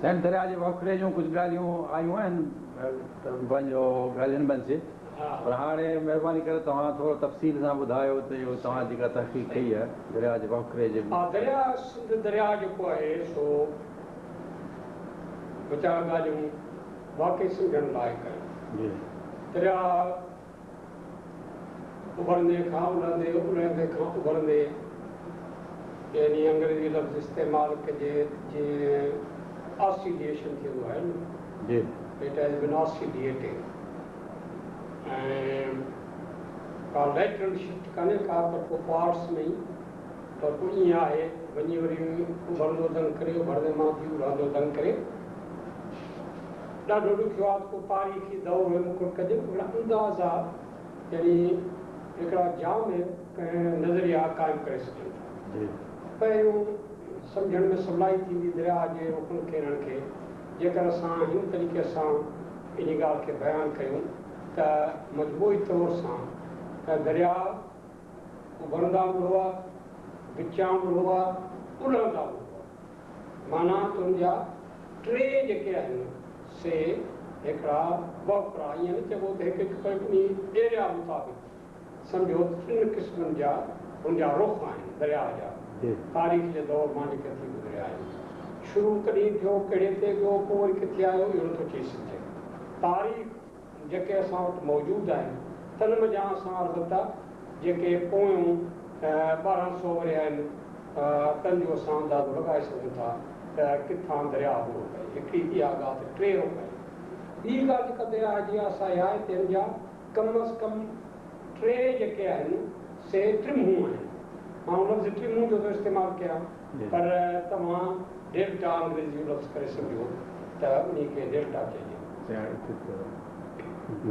साईं दरिया जे वखरे जूं कुझु ॻाल्हियूं आयूं आहिनि पंहिंजो ॻाल्हियुनि बंदि पर हाणे महिरबानी करे तव्हां थोरो तफ़सील सां ॿुधायो त इहो तव्हां जेका तहक़ीक़ कई आहे दरिया जे वखरे जे दरिया सिंध दरिया जेको आहे सो वीचार ॻाल्हियूं वाक़ई सम्झण लाइक़ आहिनि। दरिया उभरंदे खां उलहंदे उलहंदे खां उभरंदे यानी अंग्रेज़ी लफ़्ज़ इस्तेमालु कजे जीअं ऑसिलेशन थींदो आहे न, इट हैज़ बीन ऑसिलेटिंग ऐं का लैटरल शिफ्ट कान्हे का पर पोइ पार्ट्स में ई पर पोइ ईअं आहे वञी वरी उभरंदो दंग करे उभरंदे मां थी उभरंदो दंग करे ॾाढो ॾुखियो आहे को तारीख़ी दौर मुकुर कजे हिकिड़ा अंदाज़ा यानी हिकिड़ा जाम नज़रिया क़ाइमु करे सघनि था। पहिरियों सम्झण में सवलाई थींदी दरिया जे रुखनि खेरनि खे जेकर असां हिन तरीक़े सां इन ॻाल्हि खे बयानु कयूं त मजबूई तौर सां त दरिया उभरंदा बि हुआ विचां बि हुआ उलहंदा बि हुआ माना तुंहिंजा टे जेके आहिनि से हिकिड़ा वखरा ईअं न चइबो त हिकु हिकु एरिया मुताबिक़ सम्झो टिनि क़िस्मनि जा हुनजा रुख आहिनि दरिया जा तारीख़ जे दौर मां जेके थी गुज़रिया आहिनि शुरू कॾहिं थियो कहिड़े ते वियो पोइ वरी किथे आयो इहो नथो चई सघिजे। तारीख़ जेके असां वटि मौजूदु आहिनि तन मज़ा असां अलबत्ता जेके पोयूं 1200 वरी आहिनि तन जो असां अंदाज़ो लॻाए सघूं था त किथां दरिया हुओ हिकिड़ी इहा ॻाल्हि त टे रुख आहिनि। ॿी ॻाल्हि जेका दरिया जी आहे असां इहा आहे त हिन जा कम अज़ कम टे जेके आहिनि से टिमूं आहिनि। मां लफ़्ज़ टिमूं जो थो इस्तेमालु कयां पर तव्हां डेल्टा अंग्रेज़ी लफ़्ज़ करे सघियो त उन खे डेल्टा चइजे। जी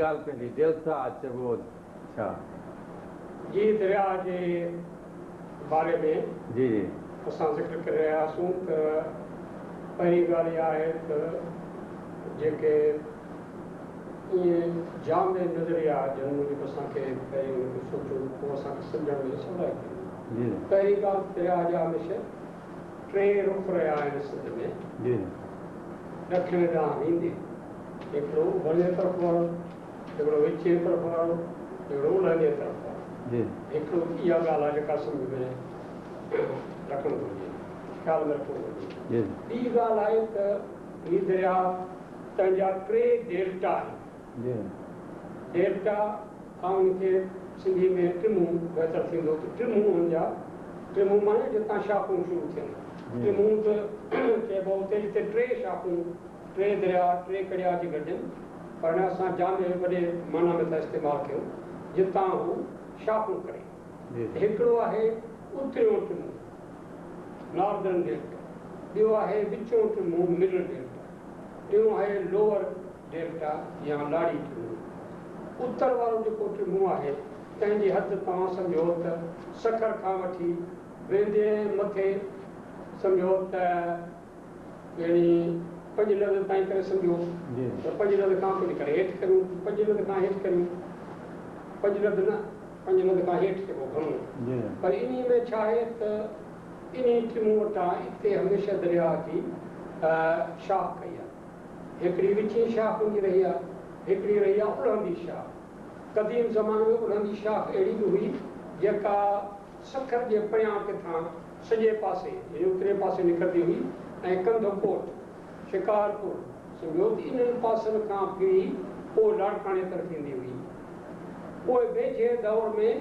ॻाल्हि पंहिंजी डेल्टा चइबो छा जी दरिया जे बारे में जी जी असां ज़िक्र करे रहियासीं त पहिरीं ॻाल्हि इहा आहे त जेके ईअं जाम नज़रिया जन जेको असांखे पहिरीं सोचूं पोइ असांखे सम्झण में सवलाई थी। पहिरीं ॻाल्हि दरिया जा हमेशह टे रुख रहिया आहिनि सिंध में ॾखिण ॾांहुं ईंदे हिकिड़ो उभरंदे तरफ़ वारो हिकिड़ो विचे तरफ़ वारो हिकिड़ो उलहंदे तरफ़ वारो हिकिड़ो इहा ॻाल्हि आहे जेका सम्झ में रखणु घुरिजे ख़्याल में रखणु घुरिजे। ॿी ॻाल्हि आहे त हीअ दरिया तंहिंजा टे डेल्टा आहिनि। डेल्टा ऐं उनखे सिंधी में टिमूं बहितर थींदो त टिमूं हुनजा टिमूं माने जितां शाखूं शुरू थियनि टिमूं त चइबो हुते जिते टे शाखूं टे दरिया टे कड़िया थी गॾजनि पर असां जाम वॾे माना में था इस्तेमालु कयूं जितां हू शाखूं करे। हिकिड़ो आहे उत्तरियों टिमूं नॉर्दर्न डेल्टा, ॿियो आहे विचों टिमूं मिडल डेल्टा, टियों आहे लोअर डेल्टा या लाड़ी टिमूं। उत्तर वारो जेको टिमूं आहे तंहिंजी हद तव्हां सम्झो त सखर खां वठी वेंदे मथे सम्झो त यानी 5 लध ताईं करे सम्झो त 5 लध खां कुझु करे हेठि करियूं 5 लध खां हेठि करियूं 5 लध न 5 लध खां हेठि चइबो घणो पर इन में छा आहे त इन टिमूं वटां हिते हमेशह दरिया जी शाख कई आहे। हिकिड़ी विची शाख हूंदी रही आहे हिकिड़ी रही आहे उलहंदी शाख। क़दीम ज़माने में उलहंदी शाख अहिड़ी बि हुई जेका सखर जे परियां किथां सॼे पासे उत्तरे पासे निकिरंदी हुई ऐं कंधकोट शिकारपुर सम्झो त इन्हनि पासनि खां फिरी पोइ लाड़काणे तरफ़ ईंदी हुई। पोइ वेझे दौर में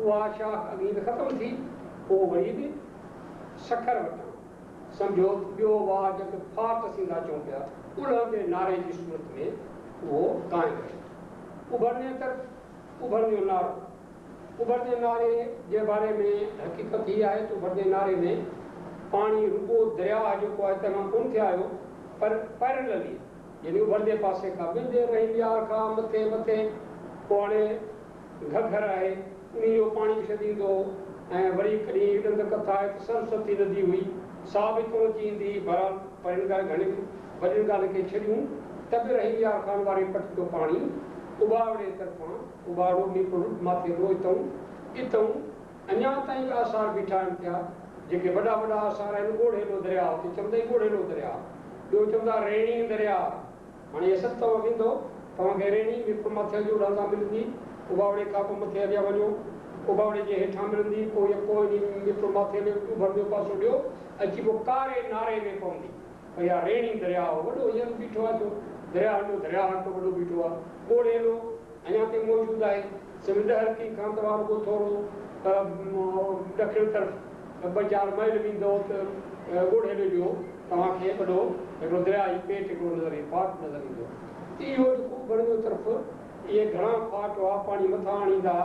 उहा शाख अॻी त ख़तमु थी पोइ वरी बि सखर वटां सम्झो ॿियो वाह जेके फाट थींदा चऊं पिया उलहंदे नारे जी सूरत में उहो क़ाइमु रहे। उभरंदे तरफ़ उभरंदो नारो उभरंदे नारे जे बारे में हक़ीक़त हीअ आहे त उभरंदे नारे में पाणी रुॻो दरिया जेको आहे तमामु कोन थिया आहियो पर पैरेलली यानी उभरंदे पासे खां वेंदे रही ॿियार खां मथे मथे पोइ हाणे घघर आहे उन जो पाणी छॾींदो ऐं वरी कॾहिं ॾंद कथा आहे त सरस्वती नदी हुई सा बि थोरो अची ईंदी बहरहाल पर इन घणी वॾियुनि ॻाल्हि खे छॾियूं त बि रही विया खान वारे पट जो पाणी उबावड़े तरफ़ां उबावड़ो मीपुर माथे रो इतऊं अञा ताईं आसार बीठा आहिनि पिया जेके वॾा वॾा आसार आहिनि ॻोढ़ेलो दरिया हुते चवंदा ई ॻोढ़ेलो दरिया ॿियो चवंदा रेणी दरिया हाणे इहे सभु तव्हां वेंदो तव्हांखे रेणी मीपुर माथे जो उॾांदा मिलंदी उबावड़े खां पोइ मथे अॻियां वञो उबावड़े जे हेठां मिलंदी पोइ मीपुर माथे में उभर ॿियो पासो ॾियो अची पोइ कारे नारे में पवंदी भई इहा रेणी दरिया वॾो हींअर बीठो आहे जो दरिया जो दरिया हटो वॾो बीठो आहे ॻोढ़ेलो अञा ताईं मौजूदु आहे सिमंदर की खां तव्हां रुगो थोरो ॾखिण तरफ़ 2-4 माइल वेंदो त ॻोढ़ेले जो तव्हांखे वॾो हिकिड़ो दरिया जी पेट हिकिड़ो नज़र फाट नज़र ईंदो इहो जेको उभर जो तरफ़ इहे घणा फाट हुआ पाणी मथां आणींदा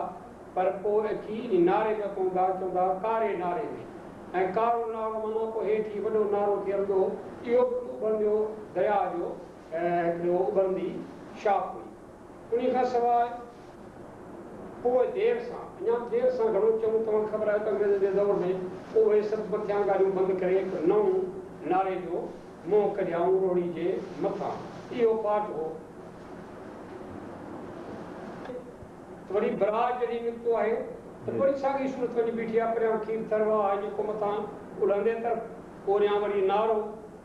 पर पोइ अची नारे में पवंदा चवंदा कारे नारे में ऐं कारो नारो माना पोइ हेठि वॾो नारो थियंदो इहो उभरंदो दरिया जो हिकिड़ो उभरंदी शाख हुई उन खां सवाइ पोइ देरि सां अञा देरि सां घणो चऊं तव्हांखे ख़बर आहे त अंग्रेज़ जे दौर में उहे सभु मथियां ॻाल्हियूं बंदि करे हिकु नओं नारे जो मुंहुं कढियाऊं रोड़ी जे मथां इहो पाठ हो वरी बराज जॾहिं निकितो आहे त वरी साॻी सूरत वञी बीठी आहे परियां खीर तरवा आहे जेको मथां उॾंदे तरफ़ ओरियां वरी नारो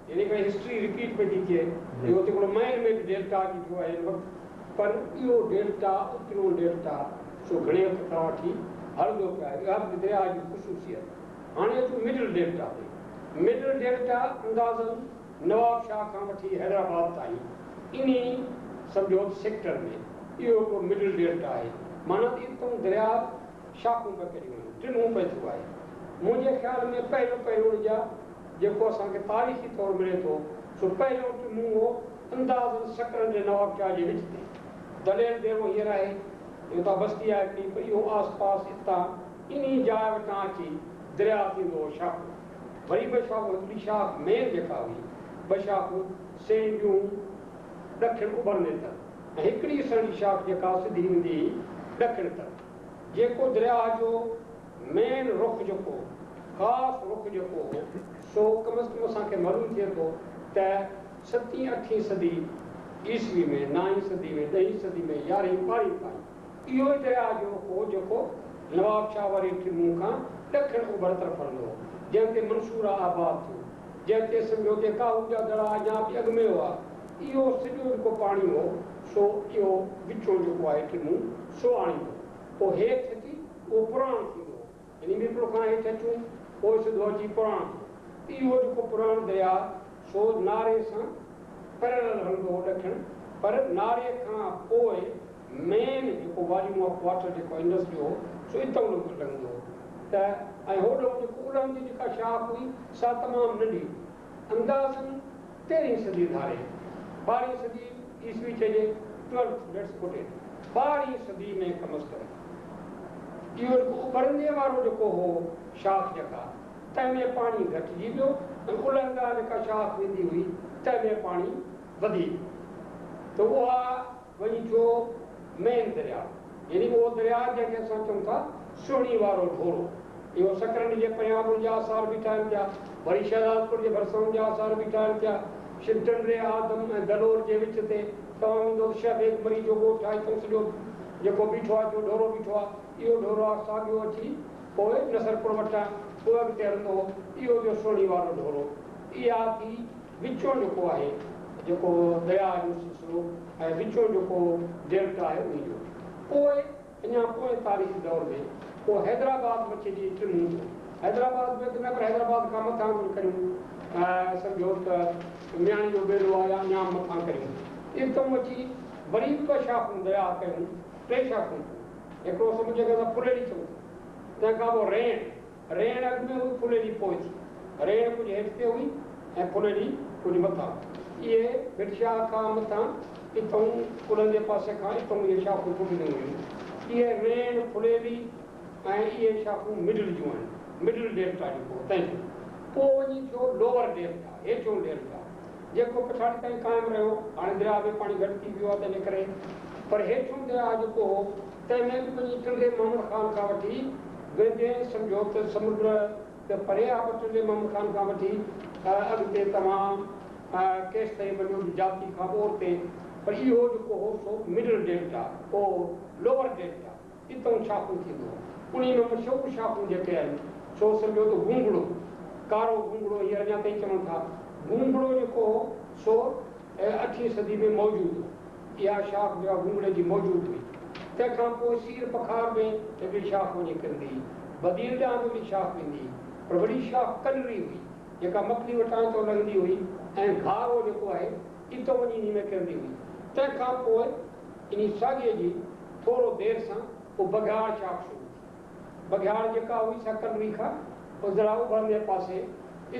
यानी करे हिस्ट्री रिपीट पई थी थिए इहो हुते हिकिड़ो मैन मेड डेल्टा बीठो आहे हिन वक़्तु पर इहो डेल्टा उतिरो डेल्टा सो घणे वक़्त खां वठी हलंदो पियो आहे इहा बि दरिया जी ख़ुशूसियत हाणे अचूं मिडल डेल्टा ते मिडल डेल्टा अंदाज़न नवाब शाह खां वठी हैदराबाद ताईं इन सम्झो सेक्टर में इहो हिकिड़ो मिडल डेल्टा आहे माना इतों दरिया शाखूं पिया करियूं आहिनि टिनूं पियो थियो आहे मुंहिंजे ख़्याल में पहिरियों जा जेको असांखे तारीख़ी तौरु मिले थो सो पहिरियों टिनूं हो अंदाज़न सकरनि जे नवाब शाह जे विच ते दलेर देरो हींअर आहे हितां बस्ती आहे हिकिड़ी पर इहो आस पास हितां इन जाइ वटां अची दरिया थींदो हो शाख वरी ॿ शाखूं हिकिड़ी शाख मेन जेका हुई ॿ शाखूं सेंडियूं ॾखिण उभरंदे तरफ़ ऐं हिकिड़ी सणी शाख जेका सिधी हूंदी ॾखिण तरफ़ जेको दरिया जो मेन रुख जेको ख़ासि रुख जेको हो सो कम अज़ कम असांखे मालूम थिए थो त 7वीं-8वीं सदी ईस्वी में 9वीं सदी में 10वीं सदी में 11वीं 12वीं ताईं इहो ई दरिया जो हो जेको नवाब शाह वारी टिमूं खां ॾखिण उभर तरफ़ हलंदो हो जंहिं ते मंसूर आबाद थियो जंहिं ते सम्झो के काहू जा दड़ा या बि अॻु में हुआ इहो सॼो जेको पाणी हो सो इहो विचो जेको आहे टिमूं सो आणींदो पोइ हेठि अची उहो पुराण थींदो यानी मीपुर खां हेठि अचूं पोइ सिधो अची पुराण इहो जेको पुराण दरिया सो नारे सां पैरेलल हलंदो हो ॾखिण पर नारे खां पोइ मेन जेको वॉल्यूम ऑफ वाटर जेको इंडस जो सो हितां लॻंदो हो त ऐं होॾो जेको उड़न जी जेका शाख हुई सा तमामु नंढी अंदाज़न 13वीं सदी धारे 12वीं सदी ईस्वी चइजे 12वीं सदी में कम अज़ कम इहो उभरंदे वारो जेको हो शाख जेका तंहिंमें पाणी घटिजी वियो ऐं उलंदा जेका शाख वेंदी हुई तंहिंमें पाणी वधी त उहा वञी थियो मेन दरिया यानी उहो दरिया जंहिंखे असां चऊं था सुहिणी वारो ढोरो इहो सकरनि जे परियां जा आसार बीठा आहिनि पिया वरी शहजादपुर जे भरिसां जा आसार बीठा आहिनि पिया शिवचंद्र आदम ऐं दलोर जे विच ते तव्हां वेंदो शह बेगमरी जो ॻोठु आहे हितां सॼो जेको बीठो आहे जो ढोरो बीठो आहे इहो ढोरो आहे साॻियो अची पोइ नसरपुर वटां पोइ अॻिते हलंदो इहो जो सुहिणी वारो ढोरो इहा थी विचो जेको आहे जेको दरिया जो सिलसिलो ऐं विचो जेको डेल्टा आहे उन जो पोइ अञा पोइ तारीख़ी दौर में पोइ हैदराबाद मथे जी टिनूं हैदराबाद में न पर हैदराबाद खां मथां करियूं सम्झो त मियाणी जो बेलो आहे या अञा मथां करियूं हितां अची वरी ॿ शाखूं दरिया कयूं 3 शाखूं हिकिड़ो सम्झो के असां फुलेड़ी चऊं तंहिंखां पोइ रेण अॻु में हुई फुलेड़ी पोइ थी रेण कुझु हेठि ते हुई ऐं फुलेड़ी कुझु मथां इहे भिटशाह खां मथां हितां पुलनि जे पासे खां हितां इहे शाखूं फुटंदियूं हुयूं इहे रेण फुलेड़ी ऐं इहे शाखूं मिडल जूं आहिनि मिडल डेल्टा जेको तंहिंजो पोइ वञी थियो लोअर डेल्टा हेठियों डेल्टा जेको पछाड़ी ताईं क़ाइमु रहियो हाणे दरिया में पाणी घटि थी वियो आहे तंहिंजे करे पर हेठियों दरिया जेको हो तंहिंमें बि वञी टंडे मोहम्मद ख़ान खां वठी वेंदे सम्झो त समुंड त परे आहे पर टंडे मोहम्मद ख़ान खां वठी अॻिते तव्हां केस ताईं वञो जाती खां पोइ ते पर इहो जेको हो सो मिडल डेल्टा पोइ लोअर डेल्टा हितां शाखूं थींदो उन में मशहूरु शाखूं जेके आहिनि सो सम्झो त घुंघड़ो कारो घुंघड़ो हींअर अञा ताईं चवनि था घुंघड़ो जेको हो सो 8वीं सदी में मौजूदु हो इहा शाख जो घुंघड़े जी मौजूदु हुई तंहिंखां पोइ सीर पखार में हिकिड़ी शाख वञी कंदी बदील ॾांहुं हिकिड़ी शाख वेंदी पर वॾी शाख कनरी हुई जेका मकड़ी वटां तो लॻंदी हुई ऐं घारो जेको आहे इतो वञी इन में किरंदी हुई तंहिंखां पोइ इन साॻिए जी थोरो देरि सां पोइ बघियाड़ शाख शुरू थी बघियाड़ जेका हुई सा कनरी खां उधरा उभरंदे पासे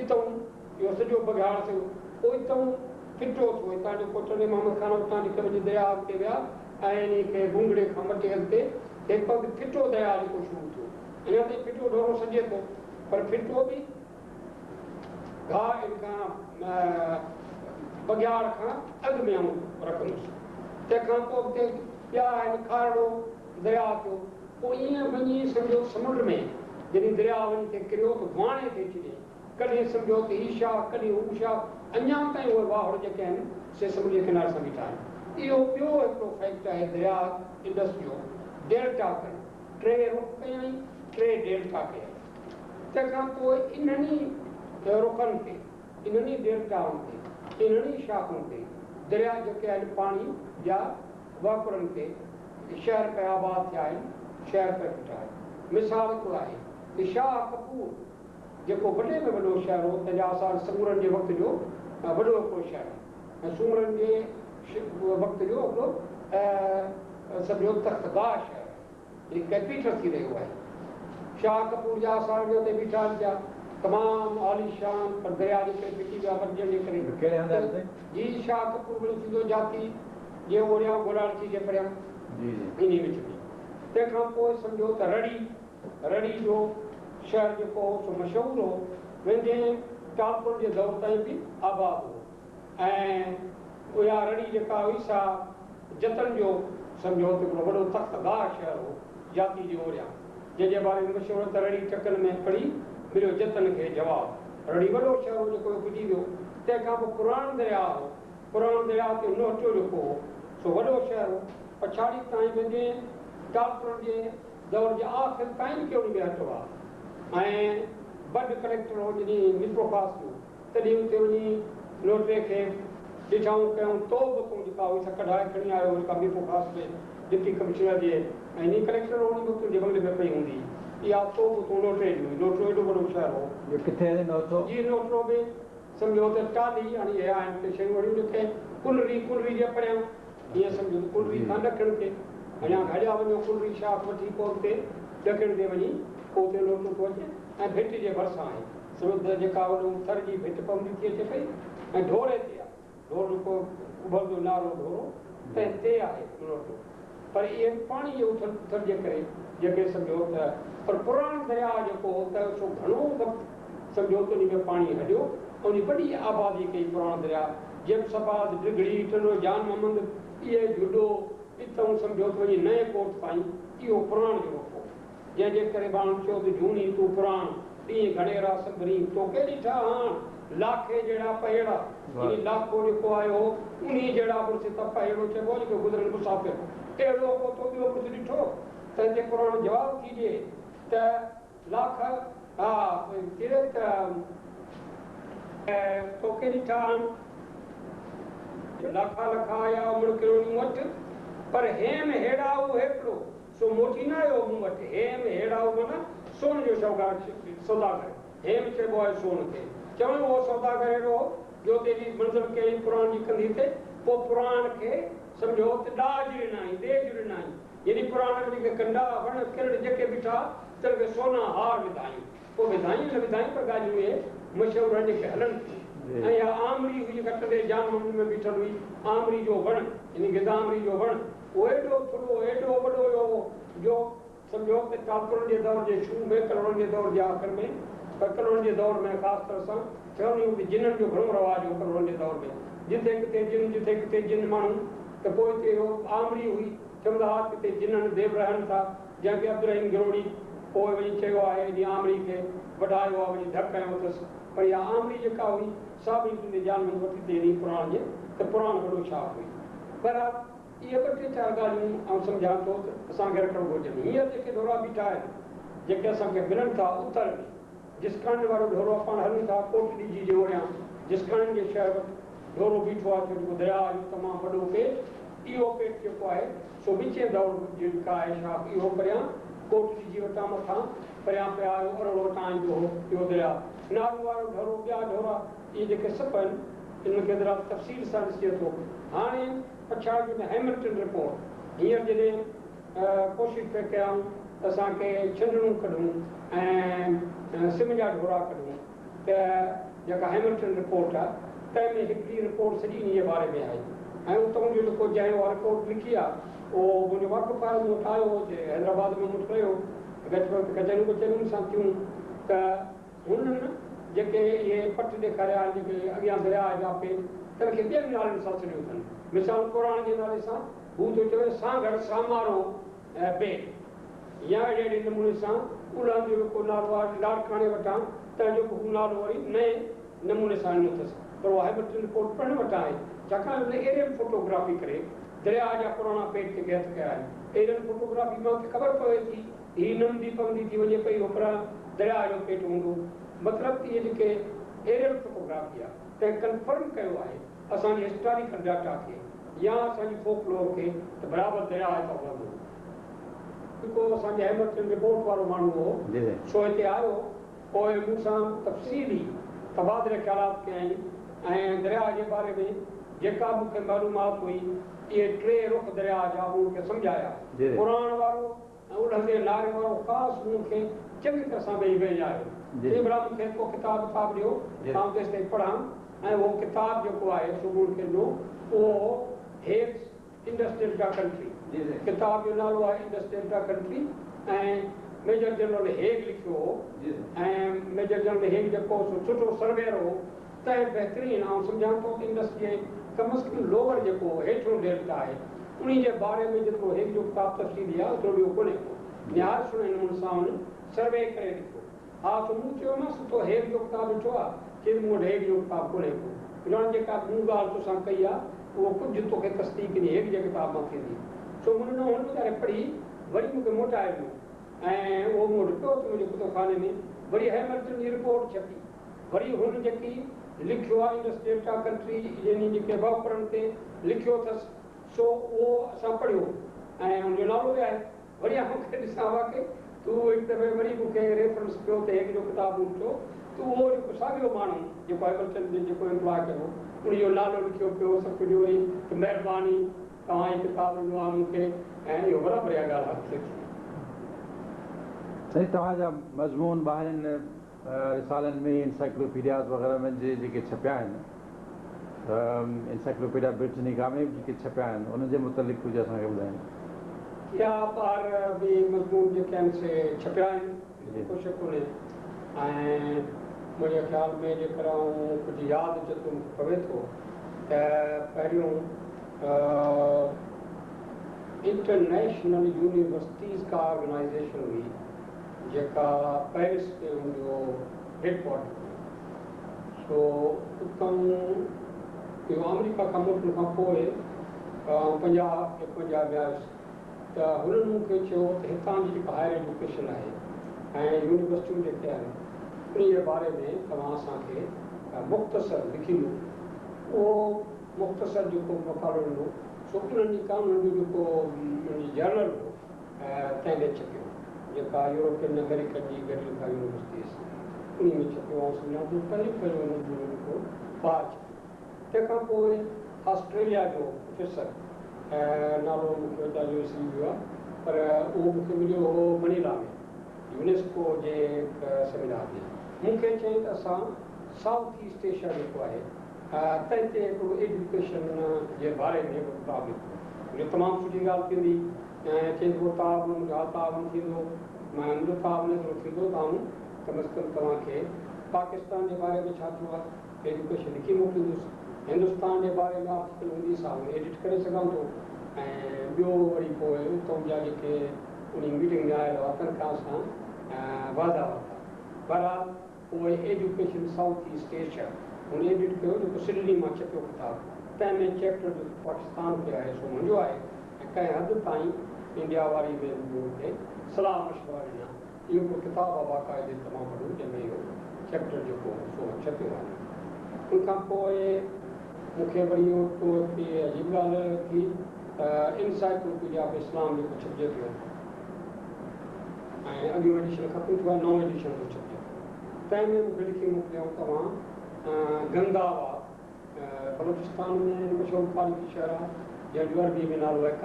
इतो इहो सॼो बघियाड़ थियो पोइ इतो फिटो थियो हितां जो कोटड़े मोहम्मद खान उतां निकिरी वञी दरिया ते विया ऐं इन खे घुंघड़े खां मटे अॻिते हिकु पग फिटो दरिया जेको शुरू थियो अञा ताईं फिटो ढोरो सॼे थो पर फिटो बि घाह इन खां बघियाड़ खां अॻु में आऊं रखंदुसि तंहिंखां पोइ अॻिते ॿिया आहिनि खारड़ो दरिया थियो पोइ ईअं वञी सम्झो समुंड में जॾहिं दरिया वञी ते किरियो त वाणे ते अची वञे कॾहिं सम्झो त ही शाह कॾहिं हू शाह अञा ताईं उहे वाहड़ जेके आहिनि से समुंड जे किनारे सां बीठा आहिनि इहो ॿियो हिकिड़ो फैक्ट आहे दरिया इंडस जो डेल्टा कयो 3 रुख कयई 3 डेल्टा कया तंहिंखां पोइ इन्हनि रुखनि ते इन्हनि डेल्टाउनि ते इन्हनि शाखुनि ते दरिया जेके आहिनि पाणी जा वाकुरनि ते शहर पिया आबाद थिया आहिनि शहर पिया बीठा आहिनि मिसाल हिकिड़ो आहे कि शाह कपूर जेको वॾे में वॾो शहर हो तंहिंजा आसार सूमरनि जे वक़्त जो वॾो हिकिड़ो शहर आहे ऐं सूमरनि जे वक़्त जो हिकिड़ो सम्झो तख़्तगाह शहर आहे कैपिटल थी रहियो आहे शाह कपूर जा आसार बि हुते बीठा आहिनि पिया तमामु आलीशान पर दरिया जे करे फिटी विया वञण जे करे जी शाह कपूर वरी थींदो जाती जे ओरियां घोराड़ थी जे परियां इन विच में तंहिंखां पोइ सम्झो त रड़ी जो शहर जेको हो सो मशहूरु हो वेंदे टापुर जे दौर ताईं बि आबाद हो ऐं उहा रड़ी जेका हुई सा जतन जो सम्झो त हिकिड़ो वॾो तख़्तगाह शहर हो जाती जे ओरियां जंहिंजे बारे में मशहूरु त रड़ी टकनि में पढ़ी मिलियो जतन खे जवाबु रड़ी वॾो शहर हो जेको पुॼी वियो तंहिंखां पोइ पुराण दरिया हो पुराण दरिया ते नोटियो जेको हो सो वॾो शहर हो पछाड़ी ताईं वेंदे टापुर जे दौर जे आख़िर ताईं कहिड़ो बि हटो आहे ऐं बड कलेक्टर हो जॾहिं मिसरो पास थियो तॾहिं उते वञी लोटे खे ॾिठऊं कयूं तोबतूं जेका हुई सा कढाए खणी आयो जेका मिसरो पास में डिप्टी कमिश्नर जे ऐं इन कलेक्टर उन वक़्त जे बंगले में पई हूंदी इहा तोबतूं लोटे जी हुई लोटो एॾो वॾो शहर हो किथे नोटो जी लोटो में सम्झो त टाली हाणे इहे आहिनि शयूं वड़ियूं जेके कुलरी जे परियां ईअं सम्झो कुलरी खां ॾखिण ते अञा घड़िया वञो कुलरी शाख वठी पोइ उते ॾखिण ते वञी पोइ उते लोटो थो अचे ऐं भिट जे भरिसां आहे समुंड जेका वॾो थर जी भिट पवंदी थी अचे पई ऐं ढोरे ते आहे ढोर जेको उभरंदो नालो ढोरो त हिते आहे लोटो पर इहे पाणी जे उथल जे करे जेके सम्झो त पर पुराणो दरिया जेको हो त सो घणो वक़्तु सम्झो त उन में पाणी हलियो उन वॾी आबादी कई पुराणो दरिया जेमसाबाद डिगड़ी टनो जान मोहम्मद इहे जुडो इतां सम्झो त वञी नए कोट ताईं इहो पुराण जो रुख हो जंहिंजे करे माण्हू चयो त झूनी तूं पुराण ॾींहुं घणेरा संभरी तोखे ॾिठा हाण लाखे जहिड़ा पहेड़ा इन लाखो जेको आयो उन जहिड़ा कुझु त पहेड़ो चइबो जेको गुज़रियल मुसाफ़िर अहिड़ो को तो ॿियो कुझु ॾिठो त हिते पुराणो जवाबु थीजे त लाख हा कहिड़े त तोखे ॾिठा लाखा लखा आया उमिरि कहिड़ो मूं वटि पर हेम हेड़ा उहो हिकिड़ो सो मोटी न आयो मूं वटि हेम हेड़ा माना सोन जो सौदागर हेम चइबो आहे सोन खे चवणो उहो सौदागर अहिड़ो जो तेरी मंज़िल कई पुराण जी कंदी थिए पोइ पुराण खे सम्झो त ॾाज ॾिनाई देज ॾिनाई यानी पुराण में जेके कंडा वण किरड़ जेके बीठा त सोना हार विधायूं पोइ विधायूं न विधायूं पर ॻाल्हियूं इहे मशहूरु आहिनि जेके हलनि थियूं ऐं इहा आमरी हुई जेका टंडे जान में बीठल हुई आमरी जो वण यानी गिदामरी जो वण उहो एॾो थोरो एॾो वॾो हुयो जो सम्झो त टापुरनि जे दौर जे शुरू में करोड़नि जे दौर जे आख़िर में पर करोड़नि जे दौर में ख़ासि तरह सां चवंदी हुई जिननि जो घणो रवाज हो करोड़नि जे दौर में जिते किथे जिन माण्हू त पोइ हिते इहो आमरी हुई चवंदा हुआ किथे जिननि देव रहनि था जंहिंखे अब्दुरहीम गिरोड़ी पोइ वञी चयो आहे इन आमरी खे वधायो आहे वञी धक कयो अथसि पर इहा आमरी जेका हुई सभिनी खे जान में वठी देनी पुराण जे त पुराण वॾो छा हुई पर इहे ॿ टे चारि ॻाल्हियूं आउं सम्झां थो त असांखे रखणु घुरिजनि हींअर जेके ढोरा बीठा आहिनि जेके असांखे मिलनि था उत्तर में जिसकाणी वारो ढोरो पाण हलूं था कोटली जी जे ओरियां जिसकाणी जे शहर वटि ढोरो बीठो आहे जेको दरिया जो तमामु वॾो पेट इहो पेट जेको आहे सो विचे दौर जेका आहे शाख इहो परियां कोटली जी वटां मथां परियां पिया अरड़ वटां ईंदो हो इहो दरिया नालो वारो ढोरो ॿिया ढोरा इहे जेके सभु आहिनि इनखे ज़रा तफ़सील सां ॾिसे थो हाणे पछाड़ीअ में हैमिल्टन रिपोर्ट हींअर जॾहिं कोशिशि पिया कयूं त असांखे छंडणूं कढूं ऐं सिम जा ढोरा कढूं त जेका हैमिल्टन रिपोर्ट आहे तंहिंमें हिकिड़ी रिपोर्ट सॼी इन जे बारे में आई ऐं उतां जो जेको जंहिं उहा रिपोर्ट लिखी आहे उहो मुंहिंजो वाक़ुफ़ु आहे मूं वटि आयो हैदराबाद में मूं वटि कयो कचहरियूं कचहरियुनि सां थियूं त हुननि जेके इहे पट ॾेखारिया आहिनि जेके अॻियां दरिया जा पेट तंहिंखे ॿियनि नालनि सां छॾियो अथनि मिसाल पुराण जे नाले सां हू थो चवे सागर सामारो पेट या अहिड़े नमूने सां उलहन जो जेको नालो आहे लाड़काणे वटां त जेको हू नालो वरी नए नमूने सां ॾिनो अथसि पर उहा हैमिल्टन रिपोर्ट पिण वटां आहे छाकाणि हुन एरियल फोटोग्राफी करे दरिया जा पुराणा पेट जेके हथ कया आहिनि एरियल फोटोग्राफी मूंखे ख़बर पवे थी हीअ नंदी पवंदी थी वञे पई उहो दरिया जो पेट हूंदो मतिलबु इहे जेके एरियल फोटोग्राफी आहे तंहिं कंफर्म कयो आहे असांजे हिस्टोरिकल डाटा खे या असांजी फोकलोर खे त बराबरि दरिया आहे त वहंदो जेको असांजे हैमिल्टन रिपोर्ट वारो माण्हू हो सो हिते आयो पोइ मूंसां तफ़सीली तबादले ख़्यालात कया आहिनि ऐं दरिया जे बारे में जेका मूंखे मालूमात हुई इहे टे रुख दरिया जा मूंखे सम्झाया पुराण वारो ऐं उलहंदे नारे वारो ख़ासि मूंखे चङी तरह सां वेही वेझायो तंहिं महिल मूंखे को किताब ॾियो मां तेसि ताईं पढ़ां ऐं उहो किताबु जेको आहे सो मूंखे ॾिनो उहो हेग्स इंडस डेल्टा कंट्री किताब जो नालो आहे इंडस डेल्टा कंट्री ऐं मेजर जनरल हेग लिखियो हो ऐं मेजर जनरल हेग जेको सुठो सर्वेयर हो तंहिं बहितरीनु आउं सम्झां थो कि इंडस जे कम अज़ कम लोवर जेको हेठियों डेल्टा आहे उन जे बारे में जेतिरो हेग जो किताबु तफ़सीली आहे ओतिरो ॿियो कोन्हे को निहार सुहिणे नमूने सां हुन सर्वे करे लिखियो हा त मूं चयोमांसि तो हेग जो किताबु ॾिठो आहे कि मूं वटि हेग जो किताबु कोन्हे को उन्हनि जेका मूं ॻाल्हि तोसां कई आहे उहो कुझु तोखे तस्दीक इन हेग जे किताब मां थींदी सो हुन वीचारे पढ़ी वरी मूंखे मोटाए ॾिनो ऐं उहो मूं वटि पियो त मुंहिंजे कुतुबखाने में वरी हैमिल्टन जी रिपोर्ट छपी वरी हुन जेकी लिखियो आहे इंडस डेल्टा कंट्री यानी जेके वापरनि ते लिखियो अथसि सो उहो असां पढ़ियो ऐं हुनजो नालो बि आहे वरी मूंखे ॾिसां वाक़ई तूं हिकु दफ़े वरी मूंखे रेफरेंस कयो त हेग जो किताबु ॾिठो त उहो जेको साॻियो माण्हू जेको हैमिल्टन जो जेको इम्प्लॉय कयो उनजो नालो लिखियो पियो सभु कुझु वरी महिरबानी तव्हां हीअ किताबु ॾिनो आहे मूंखे ऐं इहो बराबरि इहा ॻाल्हि आहे साईं तव्हांजा मज़मून ॿाहिरिनि रिसालनि में इंसाइक्लोपीडियाज़ वग़ैरह में जेके छपिया आहिनि इंसाइक्लोपीडिया ब्रिटनिका में जेके छपिया आहिनि उनजे मुतलिक़ कुझु असांखे ॿुधाइनि या ॿार बि मज़मून जेके आहिनि से छपिया आहिनि कुझु कोन्हे ऐं मुंहिंजे ख़्याल में जेकर आउं कुझु यादि अचे थो मूंखे पवे थो त पहिरियों इंटरनेशनल यूनिवर्सिटीज़ का ऑर्गेनाइज़ेशन हुई जेका पेरिस ते हुनजो हेडक्वार्टर सो उतां इहो अमेरिका खां मोटण खां पोइ 50-51 वियासीं त हुननि मूंखे चयो त हितां जी जेका हायर एजुकेशन आहे ऐं यूनिवर्सिटियूं जेके आहिनि उन जे बारे में तव्हां असांखे मुख़्तसर लिखी ॾियो उहो मुख़्तसर जेको मक़ालो ॾिनो सो उन्हनि जी कानून जो जेको उनजी जर्नल हो तंहिंखे छपियो जेका यूरोपियन अमेरिकन जी गॾियल यूनिवर्सिटीज़ उन में छपियो ऐं सम्झां थो पहिरियों हुननि जो जेको ॿार छपियो तंहिंखां पोइ ऑस्ट्रेलिया जो प्रोफेसर नालो मूंखे हुतां जो विसरी वियो आहे पर उहो मूंखे मिलियो हो मनीला में यूनेस्को जे सेमिनार में मूंखे चई त असां साउथ ईस्ट एशिया जेको आहे तंहिं ते हिकिड़ो एजुकेशन जे बारे में किताबु लिखो इहो तमामु सुठी ॻाल्हि थींदी ऐं चईंदो तावन हा तावन थींदो मुंहिंजो तावन एतिरो थींदो त आऊं कम अज़ कम तव्हांखे पाकिस्तान जे बारे में छा थियो आहे एजुकेशन लिखी मोकिलींदुसि हिंदुस्तान जे बारे में आर्टिकल हूंदी सां एडिट करे सघां थो ऐं ॿियो वरी पोइ उतां जा जेके उन मीटिंग में आयल हुआ तनख़्वाह सां वाधा वरिता बहरहाल पोइ एजुकेशन साउथ ईस्ट एशिया हुन एडिट कयो जेको सिडनी मां छपियो किताबु तंहिंमें चैप्टर जो पाकिस्तान खे आहे सो मुंहिंजो आहे ऐं कंहिं हद ताईं इंडिया वारी में मूंखे सलाह मशवरा ॾिना इहो को किताबु आहे बाक़ाइदे तमामु वॾो जंहिंमें इहो चैप्टर जेको सो छपियो आहे उन खां पोइ मूंखे वरी इहो अजीब ॻाल्हि थी इनसाइक्लोपीडिया ऑफ इस्लाम जेको छपिजे पियो ऐं अॻियो एडिशन ख़तमु थियो आहे नओं एडिशन थो छपिजे तंहिंमें मूंखे लिखी मोकिलियो तव्हां गंगावा बलूचिस्तान में मशहूरु तारीख़ी शहर आहे जंहिंजो अरबी में नालो आहे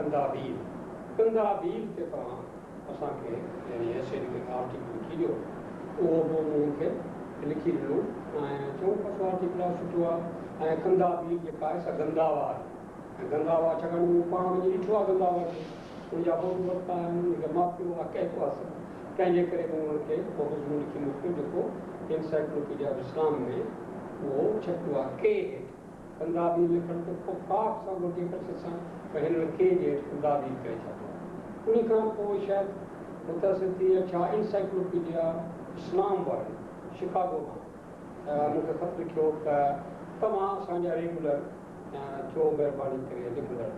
कंदाबीर ते तव्हां असांखे यानी ऐसे आर्टिकल लिखी ॾियो उहो बि मूंखे लिखी ॾिनो ऐं चऊं पासो आर्टिकल आहे सुठो आहे ऐं कंदाबीर जेका आहे सा गंदावा आहे ऐं गंदावा छाकाणि मूं पाण वञी ॾिठो आहे गंदावा खे मुंहिंजा फोटो वरिता आहिनि मुंहिंजा माउ पीउ आहे कंहिं हुआसीं तंहिंजे करे मूं हुनखे फोटोज़ में लिखी मोकिलियो जेको इनसाइक्लोपीडिया ऑफ इस्लाम में उहो छपियो आहे के कंदाबी लिखण ते पोइ पाक सां गॾु कोशिशि सां त हिन के जे हेठि कंदाबी करे छॾियो उन खां पोइ शायदि मुतासिर थी छा इनसाइक्लोपीडिया इस्लाम वारनि शिकागो मां मूंखे ख़त लिखियो त तव्हां असांजा रेगुलर थियो महिरबानी करे लिखंदड़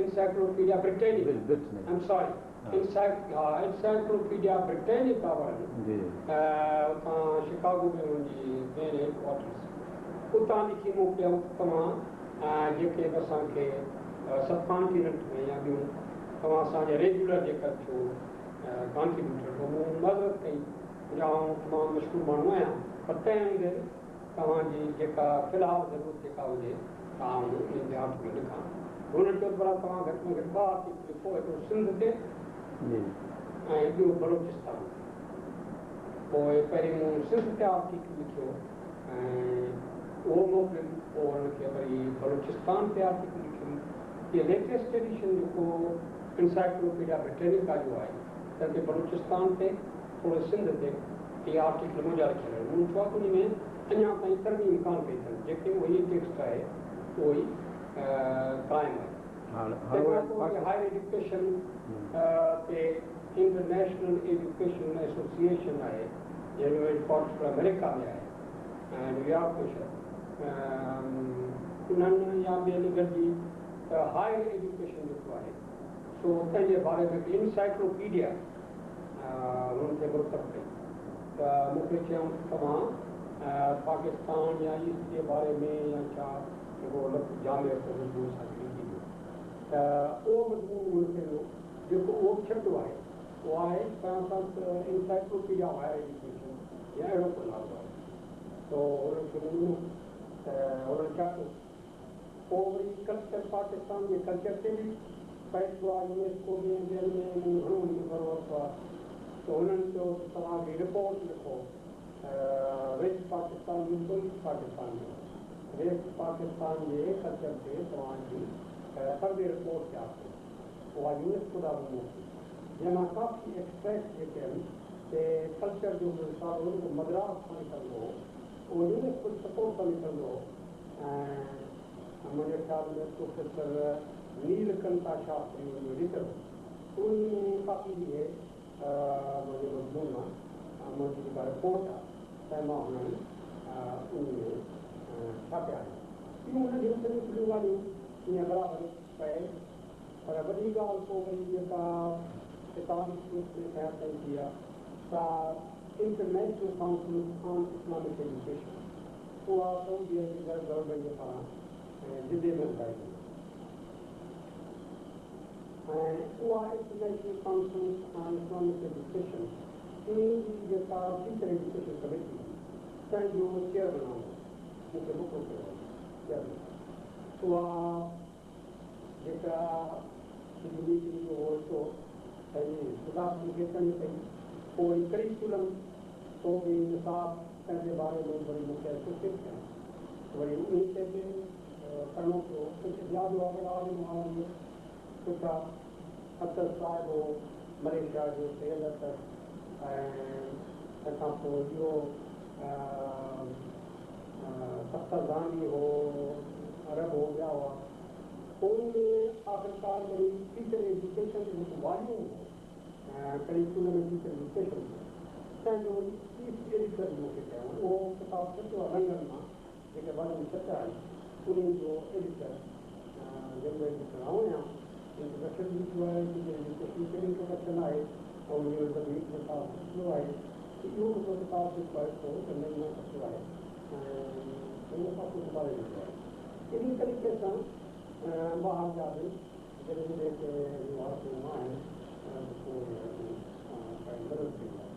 Encyclopaedia Britannica I am sorry Encyclopaedia Britannica वारनि उतां शिकागो में हुनजी मेन हेडक्वार्टर्स उतां लिखी मोकिलियऊं तव्हां जेके बि असांखे सब कॉन्टिनेंट में या ॿियूं तव्हां असांजा रेगुलर जेका थियो कॉन्ट्रीब्यूटर हो मूं मदद कई जाऊं तमामु मशहूरु माण्हू आहियां पर तंहिं हूंदे तव्हांजी जेका फ़िलहालु ज़रूरत जेका हुजे तव्हां उन जे आर्टिकल लिखां हुन चयो भला तव्हां घटि में घटि 2 आर्टिकल लिखो हिकिड़ो सिंध ते ऐं ॿियो बलोचिस्तान पोइ पहिरीं मूं सिंध ते आर्टिकल लिखियो ऐं उहो मोकिलियुमि पोइ हुनखे वरी बलोचिस्तान ते आर्टिकल लिखियुमि इहे लेटेस्ट एडिशन जेको इंसाइक्लोपीडिया ब्रिटेनिका जो आहे तंहिंखे बलोचिस्तान ते थोरो सिंध ते इहे आर्टिकल मुंहिंजा लिखियल आहिनि मूं चयो उन में अञा ताईं तरमीम कान कई अथनि जेके उहो ई टेक्स्ट आहे उहो ई क़ाइमु आहे हायर एजुकेशन ते इंटरनेशनल एजुकेशन एसोसिएशन आहे जंहिंजो हेडक्वार्टर अमेरिका में आहे ऐं न्यूयॉर्क में उन्हनि या ॿियनि गॾिजी हायर एजुकेशन जेको आहे सो पंहिंजे बारे में इनसाइक्लोपीडिया हुननि खे मुरतब कई त मूंखे चयूं तव्हां पाकिस्तान या ईस्ट जे बारे में या छा जेको जामे मज़मून असांखे लिखी ॾियो त उहो मज़मून हुनखे ॾियो जेको उहो छॾियो आहे उहो आहे इंसाइक्लोपीडिया ऑफ हायर एजुकेशन या अहिड़ो को नालो आहे त हुनखे ॾिनो त हुननि छा कयो पोइ वरी कल्चर पाकिस्तान जे कल्चर ते बि फ़ैसिलो आहे यूनेस्को में ॿियनि में घणो लिखियो वरितो आहे त हुननि चयो तव्हांजी रिपोर्ट लिखो वेस्ट पाकिस्तान में पाकिस्तान में वेस्ट पाकिस्तान जे कल्चर ते तव्हांजी सर्वे रिपोर्ट तयारु कयो उहा यूनेस्को ॾाढो मोकिली जंहिंमां काफ़ी एक्सट्रैक्ट जेके आहिनि ते कल्चर जो हिसाब हुनजो मद्रास खां निकिरंदो हो उहो यूनेस्को सपोर्ट सां निकिरंदो हो ऐं मुंहिंजे ख़्याल में प्रोफेसर नीलकंठा शास्त्री जो एडिटर उन काफ़ी इहे मुंहिंजो मज़मून आहे मुंहिंजी जेका रिपोर्ट आहे त मां हुननि उन में छापिया आहिनि इहो हुनजी सॼियूं ॻाल्हियूं ईअं बराबरि पए पर वॾी ॻाल्हि पोइ वरी जेका किताब में तयारु कई थी आहे सा International Council on Islamic Education उहा सऊदी गवर्नमेंट जे पारां जिदे में हटाई वई ऐं उहा International Council on Islamic Education इन जी जेका टीचर एजुकेशन कमेटी तंहिंजो चेयरमैन आहे मूंखे मोकिलो कयो आहे चेयरमैन उहा जेका मीटिंग जो हिसो पंहिंजी सुधार खे करणी पई पोइ वरी करिकुलम पोइ बि निसाब पंहिंजे बारे में वरी मूंखे एसोसिएट कया वरी उन ते बि करिणो पियो कुझु ॿिया बि वग़ैरह सुठा अतर साहिब हो मलेशिया जो सैयद अतर ऐं तंहिंखां पोइ इहो सत्तर गांधी हो अरब हो विया हुआ पोइ में आख़िरकार वरी टीचर एजुकेशन जो जेको वॉल्यूम हो करिकुलम टीचर एजुकेशन पंहिंजो चीफ एडिटर मूंखे कयो उहो किताबु सचो आहे रंगनि मां जेके वॾनि सचा आहिनि उन्हनि जो एडिटर जेको एडिटर आहियां इंट्रोडक्शन लिखियो आहे चीफ इंट्रोडक्शन आहे ऐं इहो किताबु सुठो आहे इहो हिकिड़ो किताबु जेको आहे सो रंगनि मां सचो आहे ऐं उन खां पोइ सुभाणे लिखियो आहे इन तरीक़े सां ॿाहिरि जा बि जॾहिं जॾहिं आहिनि मदद थींदी आहे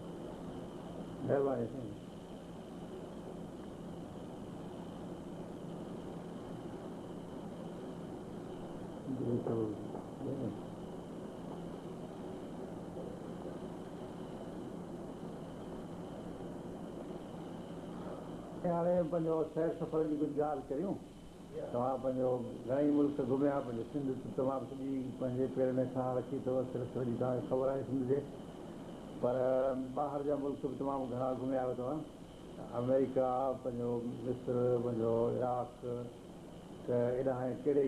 महिरबानी साईं हाणे पंहिंजो सैर सफ़र जी कुझु ॻाल्हि करियूं तव्हां पंहिंजो घणेई मुल्क घुमिया पंहिंजो सिंध तमामु सॼी पंहिंजे पेरनि सां रखी अथव सिर्फ़ु सॼी तव्हांखे ख़बर आहे सिंध जे पर ॿाहिरि जा मुल्क बि तमामु घणा घुमिया आहियो तव्हां अमेरिका पंहिंजो मिस्र पंहिंजो इराक त एॾा हाणे कहिड़े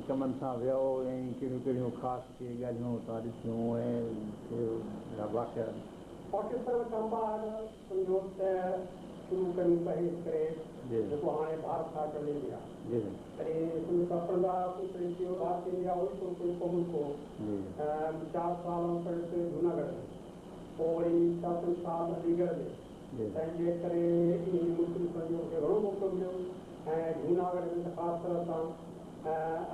कमनि सां वियो ऐं कहिड़ियूं कहिड़ियूं ख़ासि के ॻाल्हियूं तव्हां ॾिसियूं ऐं वाक़िया पाकिस्तान खां ॿाहिरि सम्झो त शुरू कयूं पए करे जेको हाणे भारत खां करे इंडिया ऐं पंद्रहं थियो भारत इंडिया हुई कोई मुल्क हो 4 साल करे जूनागढ़ में पोइ वरी 4 साल अलीगढ़ में तंहिंजे करे इन मुल्क में घणो मौक़ो मिलियो ऐं जूनागढ़ में त ख़ासि तरह सां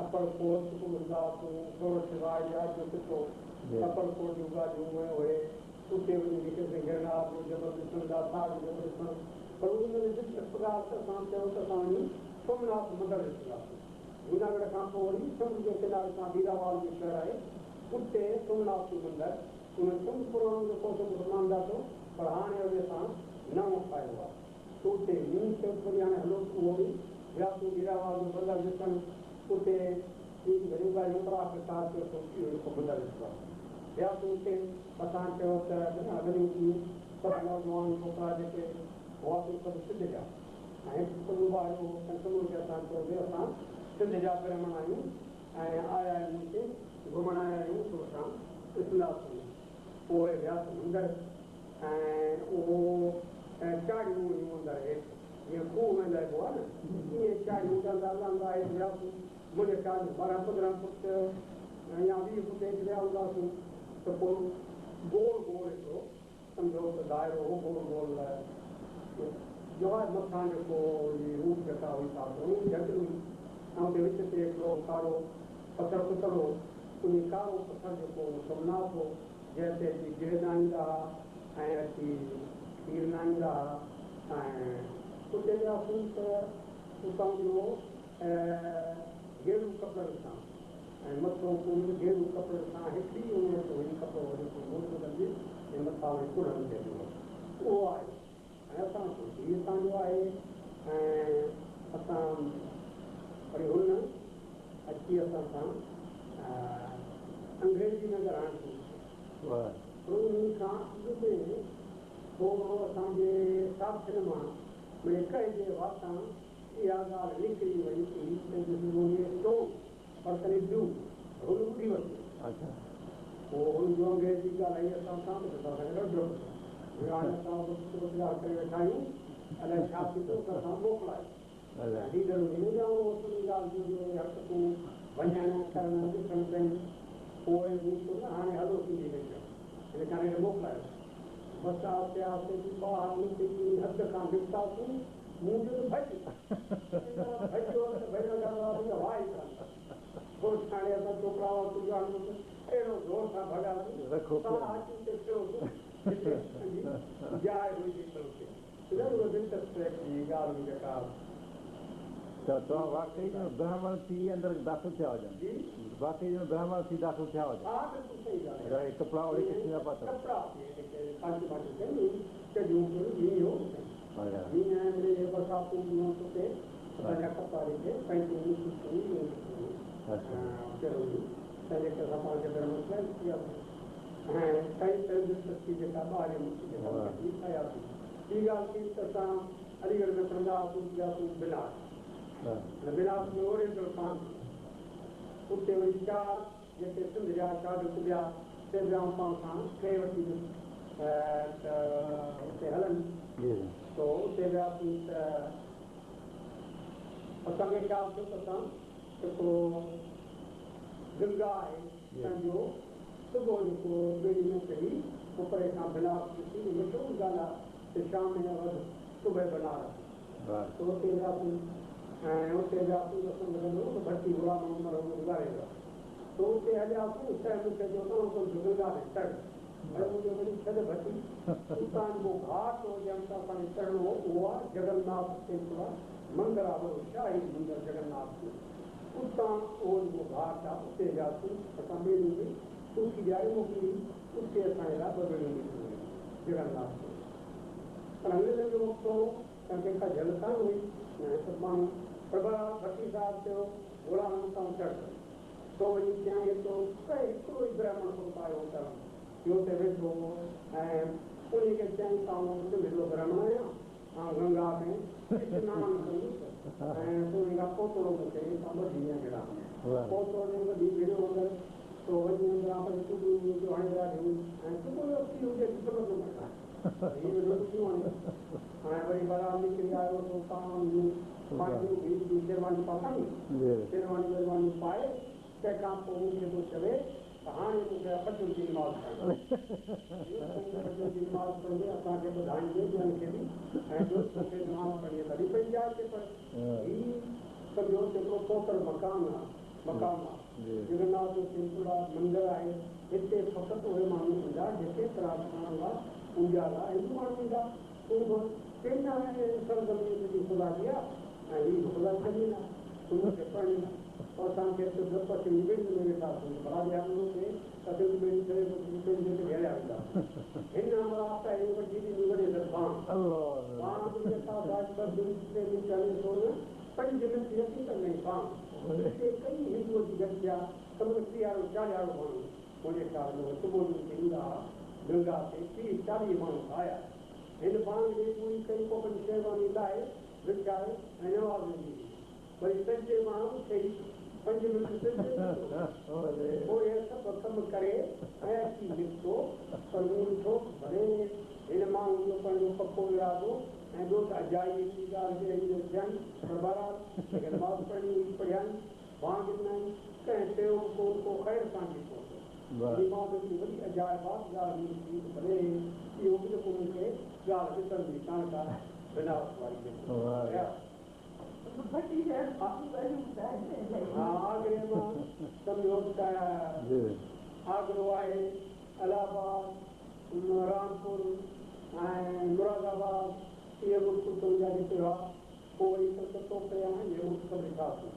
अपर कोट गुरुदासपुर सूरत शिवाजी जो सुठो अपर कोट जूं ॻाल्हियूं उहे उते वञी जेके गिरनार जो जबल ॾिसंदा थार जो जबल ॾिसणु पर उन में प्रकार सां असां चयो त असां वञी सोमनाथ मंदरु ॾिसंदासीं जूनागढ़ खां पोइ वरी समुंड जे किनारे सां बीरावाल जो शहर आहे उते सोमनाथ जो मंदरु उन समुंड पुराणो जेको मुस्लमान ॾाढो पर हाणे उन सां नओं ठाहियो आहे त उते मींहुं थियो वरी हाणे हलो उहो बि वियासीं बीरावाल जो मंदरु ॾिसणु उते घणियूं ॻाल्हियूं पर आख़िरकार थियो इहो मंदरु ॾिसणो वियासीं उते असां चयो त अॻिलियूं सभु नौजवान छोकिरा जेके हुआसीं सभु सिंध जा ऐं आहियो खे असां चयो असां सिंध जा ब्राह्मण आहियूं ऐं आया आहियूं हिते घुमण आया आहियूं त असां ॾिसंदासीं पोइ वियासीं मंदरु ऐं उहो चाढ़ियूं हुयूं मंदरु हेठि जीअं खूह में लहिबो आहे न इहे चाढ़ियूं कंदा लहंदा हेठि वियासीं मुंहिंजे ख़्याल 12-15 फुट या 20 फुट हेठि विया हूंदासीं त पोइ गोल गोल हिकिड़ो सम्झो त दाइरो हो गोल गोल जो आहे मथां जेको रूप जेका हुई झट हुई ऐं उते विच ते हिकिड़ो कारो पथर कुतल हो उन कारो पथर जेको सोमनाथ हो जंहिं ते अची गिर न ईंदा हुआ ऐं अची खीर न ईंदा हुआ ऐं उते वियासीं त उतां जो गेरू कपिड़नि सां ऐं मथो गेरू कपिड़े सां हिकिड़ी उन ते वरी कपिड़ो वरी मुल्क बदिली ऐं मथां वरी कुड़नि ते उहो आहे ऐं असां सोची असांजो आहे ऐं असां वरी हुन अची असां सां अंग्रेजी नज़र आणीं उन खां अॻु में पोइ असांजे साथियुनि मां मुंहिंजे कई जे वातां इहा ॻाल्हि निकिरी वई की स्टोन पर कॾहिं ॿियूं हुन ॿुधी वरिती पोइ हुनजो अंग्रेजी ॻाल्हाई असां सां हाणे असां करे वेठा आहियूं अलाए छा थींदो त असां मोकिलायो लीडर हरकतूं वञण करणु ॾिसणु कयूं पोइ हाणे हलो थींदी वई हिन करे मोकिलायो बसि आहिस्ते आहिस्ते बि ॿाहिरि निकिरी हद खां निकितासीं मुंहिंजो पोइ हाणे असां छोकिरा अहिड़ो ज़ोर सां भॻासीं त तव्हां वाकई में ब्राह्मण थी अंदरि दाख़िल थिया हुजनि वाकई में ब्राह्मण थी दाख़िल थिया हुजनि कपिड़ा ओढ़े किथे न पाता अलीगढ़ में पढ़ंदा हुआसीं बिलास में ओड़े उते वरी 4 जेके सिंध जा शागिर्द ॿिया ते वियाऊं पाण सां टे वठी उते हलनि तो उते वियासीं त असांखे ख़्यालु थियो त असां जेको गंगा आहे असांजो सुबुह जेको ॿेड़ी में कई पोइ परे खां बिलास ॾिसी मशहूरु ॻाल्हि आहे त शाम में वधि सुबुह बनारस त उते वियासीं ऐं उते वियासीं असां लॻंदो त भर्ती गुलाम मोहम्मद गुज़ारे वियो तो उते हलियासीं त मूंखे चयो गंगा में चढ़ मुंहिंजो वरी छॾ भती उतां जो घाट हो जंहिं सां असांखे चढ़णो हो उहो आहे जगन्नाथ टेम्पल आहे मंदरु आहे वॾो शाही मंदरु जगन्नाथ जो उतां उहो जेको घाट आहे उते वियासीं असां ॿेड़ियूं में सूखी ॾियारी मोकिली उते असांजे लाइ ॿ ॿेड़ियूं निकिरियूं जगन्नाथ जो पर अंग्रेज़नि जो वक़्तु हो त कंहिंखां झल कान हुई ऐं सभु माण्हू प्रभा भट्टी साहिब चयो गुलाम उतां चढ़ तो वञी चयाईं हिकिड़ो हिकिड़ो ई ब्राह्मण पुटु आयो चढ़ण ॿियो त वेठो ऐं उन खे चयाईं तव्हां हिकिड़ो ब्राह्मण आहियां ऐं गंगा में सनानु कयूं ऐं उन खां पोतड़ो मूंखे तव्हां ॿ ॾींहं अहिड़ा पोतड़ो ॾींहुं भेड़ियो अंदरि तो वञी अंदरां भई सुबुह जो हाणे था ॾियूं ऐं सुबुह जो थी हुजे ख़बर न पए हाणे वरी बराबरि निकिरी आयो तो तव्हां शेरवानी पाताई शेरवानी वेरवानी पाए तंहिंखां पोइ मूंखे थो चवे त हाणे मूंखे फजर जी नमाज़ पढ़ंदे असांखे ॿुधाईंदे ॿियनि खे बि ऐं मूंखे नमाज़ पढ़ी लॻी पई आहे पर हीउ सम्झो जेतिरो पोतर मकान आहे मकाम आहे जगन्नाथ जो टेम्पल आहे मंदरु आहे हिते फ़क़ति उहे माण्हू ईंदा जेके प्रार्थना लाइ पूॼा लाइ हिंदू माण्हू ईंदा पंहिंजा सरज़मीन जी ख़ुदा जी आहे ऐं हीअ ख़ुदा ज़मीन आहे उनखे पढ़णी आहे और असांखे पश्चिम में वेठासीं हिन वठी वॾे दरबार 5 मिंट अची करे कई हिंदुअ जी गॾिया चालियारो माण्हू मुंहिंजे ख़्याल में सुबुह जो ईंदा गंगा ते 30-40 माण्हू आया हिन पाण खे पूरी कई पोइ शेरवानी लाइ विछाए ऐं नवाज़ ॾिनी वरी सॼे माण्हू ठही 5 मिंट पोइ सभु कमु करे ऐं अची निकितो पर ॾिठो भले हिन माण्हू जो पंहिंजो पको इरादो ऐं ॿियो त अजाई जी ॻाल्हि थियनि पर बराबरि नमाज़ पढ़ी पढ़ियनि भाङ ॾिननि कंहिं चयो को ख़ैर सां ॾिठो वॾी अजायबात ॻाल्हि भले इहो बि जेको मूंखे ॻाल्हि ॾिसंदी कान का बनारस वारी आगरे मां सम्झो त आगरो आहे इलाहाबाद रामपुर ऐं मुरादाबाद इहे मुल्क तुंहिंजा जेके हुआ पोइ वरी कलकतो कया इहे मुल्क सभु ॾिठासीं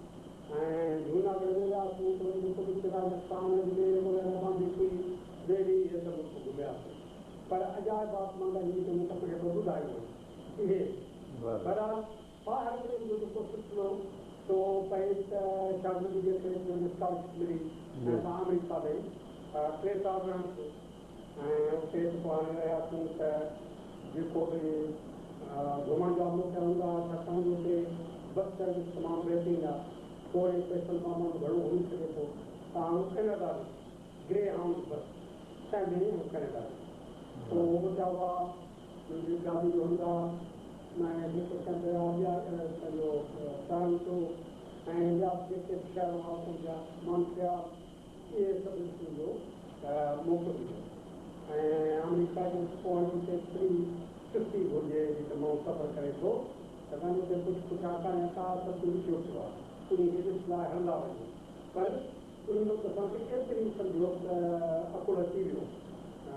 ऐं जूनागढ़ में वियासीं त वरी राजस्थान अजमेर वग़ैरह बांदी हुई देवी इहे सभु मुल्क घुमियासीं पर अजायबात मां मूंखे ॿुधायो इहे पर ॿाहिरि जो जेको सिलसिलो तो पए त शागिर्द जे करे स्कॉलरशिप मिली ऐं असां अमेरिका में 3 साल रहियासीं ऐं उते पोइ हाणे रहियासीं त जेको बि घुमण जा मौक़ा हूंदा त असांजो हुते बस सर्विस तमामु बहितरीनु आहे पोइ स्पेशल माण्हू घणो हुई सघे थो तव्हां कैनेडा में ग्रे हाउंड बस कैनेडा पोइ ॿुधा हुआ गाॾी जो हूंदा मैं जेके पंहिंजो टोरंटो ऐं ॿिया जेके शहर हुआ पंहिंजा मॉन्ट्रियल इहे सभु ॾिसण जो मौक़ो मिलियो ऐं अमेरिका जो पोइ हुते फ्री छुट्टी घुरिजे त माण्हू सफ़र करे थो त पंहिंजो हुते कुझु आकाने का सभु लिखियो पियो आहे उन खे ॾिस लाइ हलंदा वञूं पर उन वक़्तु असांखे केतिरी सम्झो अकुड़ अची वियो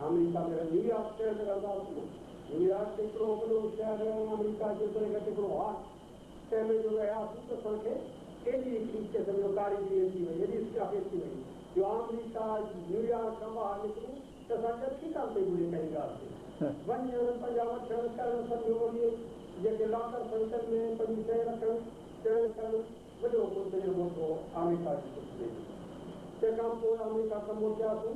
अमेरिका में न्यूयॉर्क शहर में रहंदासीं न्यूयॉर्क हिकिड़ो वॾो शहर अमेरिका जो करे घटि हिकिड़ो हॉट तंहिंमें जो रहियासीं त असांखे एॾी हिकिड़ी सम्झो कारीगरी अची वई एॾी स्टाफ अची वई जो अमेरिका न्यूयॉर्क खां ॿाहिरि निकिरूं त असांखे अची कान पई घुरे कंहिं ॻाल्हि ते वञणु पंहिंजा वठणु करणु सम्झो वरी जेके लॉकर सेंटर में पंहिंजी शइ रखणु चढ़णु करणु वॾो तजुर्बो थियो अमेरिका जी सिलसिले में तंहिंखां पोइ अमेरिका खां मोटियासीं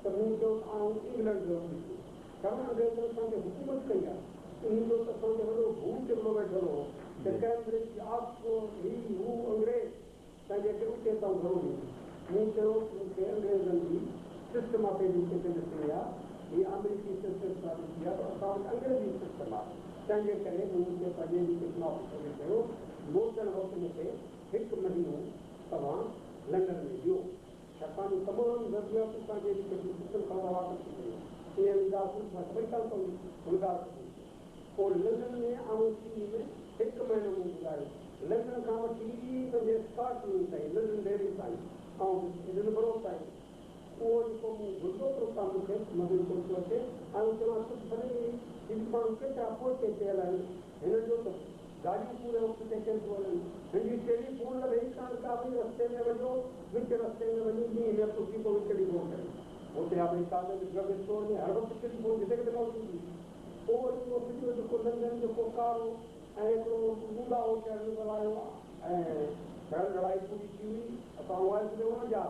त मूं चयो आऊं इंग्लैंड जो ॾिसूं कारण अंग्रेज़नि असांखे हुकूमत कई आहे इन जो त असांखे वॾो भूत हिकिड़ो वेठल हो त कैम्ब्रिज ऑक्सफोर्ड ही हू अंग्रेज़ त जेके उते तां घणो ॾींदी मूं चयो मूंखे अंग्रेज़नि जी सिस्टम ऑफ एजुकेशन ॾिसणी आहे हीअ अमेरिकी सिस्टम अंग्रेजी सिस्टम आहे, तंहिंजे करे उनखे पंहिंजे एजुकेशन ऑफिसर खे चयो मोटण वक़्त मूंखे 1 महीनो तव्हां लंडन में ॾियो, छाकाणि तमामु ज़रूरियातूं पंहिंजे एजुकेशन सिस्टम खां वाक़ुफ़ थी वियूं। ईअं ॻाल्हि मां सभई कान कई हुन ॻाल्हि पोइ लंडन में आऊं टी में 1 महीनो मूं ॿुधायो, लंडन खां वठी पंहिंजे स्कॉटलैंड ताईं, लंडन डेरी ताईं ऐं एडिनबरो ताईं उहो जेको मूं घुरिजो पियो था मूंखे मज़ूर कोन थो अचे ऐं चवां कुझु भले हिन माण्हू केतिरा पोइ पियल आहिनि, हिन जो त गाॾियूं पूरे वक़्त ते केरु थो हलनि, हिनजी टेलीफोन लॻे कान का भई रस्ते में वञो, विच रस्ते में वञी ॾींहं में टुटी पोइ टेलीफोन करे हुते आहे भई कागज़ ड्रग स्टोर में हर वक़्तु टेलीफोन जिते किथे मौजूदु हुई। पोइ वरी उहो सॼो जेको लंडन जेको कारो ऐं हिकिड़ो बूंदा हो चढ़ण वारो ऐं चढ़ण लड़ाई पूरी थी हुई, असां उहा वञा पिया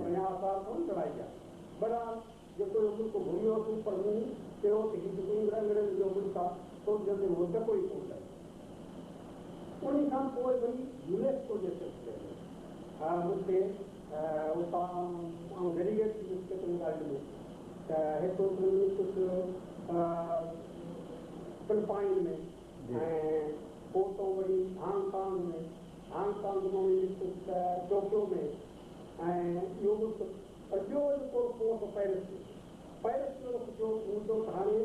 पर यहाँ असां कोन लड़ाई कया बड़ा जेको मुल्क घुमियोसीं पर मूं चयो त हीउ अंग्रेज जो मुल्क आहे थोरी जल्दी उहो त कोई कोन लॻे। उन खां पोइ वरी यूनेस्को जे सिलसिले में मूंखे उतां डेलीगेट थी केतिरनि ॻाल्हियुनि में त हिकु कुझु फिलिपाइन में ऐं पोइ तो वरी हांगकांग में, हांगकांग में वरी कुझु टोक्यो में ऐं इहो मुल्क ॿियो जेको पोइ पेरिस पेरिस जो जो मुद्दो हाणे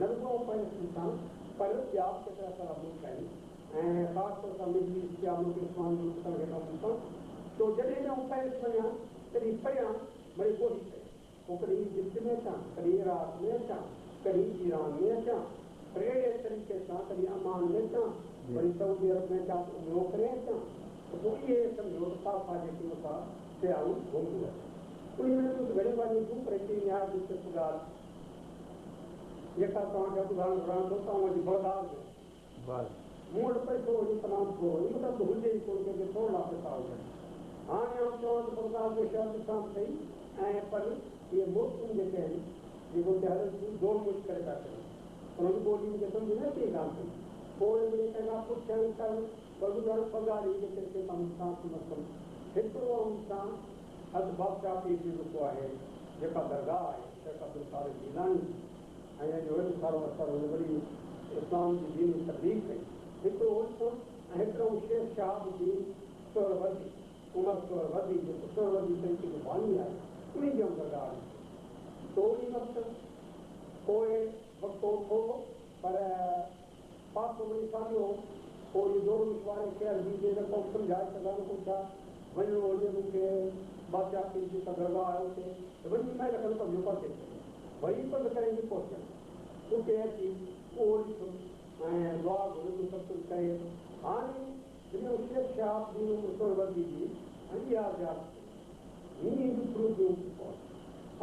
लॻभॻि पेरिस सां पर ॿिया केतिरा सारा मुल्क आहिनि ऐं ख़ासि तौर सां मिडल ईस्ट या मुल्क इस्लाम जो मुल्क तो जॾहिं मां पेरिस वञा तॾहिं परियां वरी ॻोल्ही करे पोइ कॾहिं इजिप्ट में अचां, कॾहिं इराक में अचां, कॾहिं ईरान में अचां, पर अहिड़े तरीक़े सां कॾहिं अमान में अचां, वरी सऊदी अरब में अचां त उहो करे अचां त पोइ इहे सम्झो साफ़ा जेके असां सियाऊं घुमंदियूं उन में कुझु घणी वारियूं पर हिकिड़ी निहायत दिलचस्प ॻाल्हि जेका तव्हांखे ॿुधाइणु घुरां थो तव्हां वटि बगदाद में मूं वटि पैसो हुजे तमामु थोरो मतिलबु हुजे ई कोन कंहिंखे थोरा पैसा हुजनि। हाणे आउं चवां त बगदाद में शहर ॾिसां सही ऐं पर इहे मुल्कूं जेके आहिनि जेको हुते हलनि जोड़ मुझ करे था कनि उन्हनि ॿोली मूंखे सम्झ न अचे कान थी पोइ वरी कंहिंखां पुछनि कनि बगदाद पघारी जेके तव्हां मतिलबु हिकिड़ो सां हद बादशाह पीर जो जेको आहे जेका दरगाह आहे शेख अब्दुल क़ादिर जीलानी ऐं जो वॾो सारो असरु हुन वरी इस्लाम जी दीनी तबलीग कई हिकिड़ो हुओ ऐं हिकिड़ो शेख शहाबुद्दीन सोहरवर्दी उमर सोहरवर्दी जेको सोहरवर्दी तरीक़े जो बानी आहे उन जो दरगाह तो उन वक़्तु पोइ वक़्तु थो पर पासो वरी साॻियो पोइ इहो दौर वारे खे अर्ज़ी ॾे न सम्झाए सघां न पुछा वञिणो हुजे मूंखे बादशाह पीर जी दरगाह आहे हुते त वञी महिल खनि पंहिंजो परते वरी पंधु करे बि पहुचनि उते अची उहो ॾिठो ऐं दुआ घुरियूं सभु कुझु करे हाणे जॾहिं शेख शहाबुद्दीन सोहरवर्दी जी इहा हीअं थ्रू जूं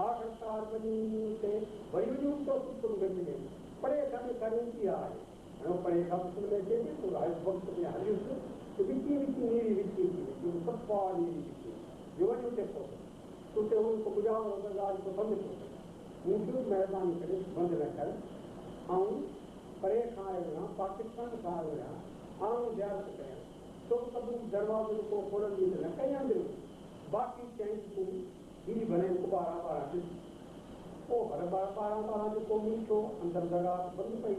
आख़िरकार वञी उते वरी वञूं त कुझु गॾिजे परे खां करेंसी आहे हाणे परे खां कुझु में अचे थी थोरा वक़्त में हलियुसि त विची विची नीरी विची थी सफ़ा नीरी विची जो वञी उते पहुतो उते उहो गुज़ारो बंदि थो करे मूंखे महिरबानी करे बंदि न कर ऐं परे खां आयो आहियां पाकिस्तान खां आयो आहियां आऊं ज़ियारत कयां छो सभु दरवाज़ो जेको खोलंदी न कयां बाक़ी चई तूं हीअ भले 12 ॾिस पोइ हर 12 जेको मीठो अंदरि दरगाह बंदि पई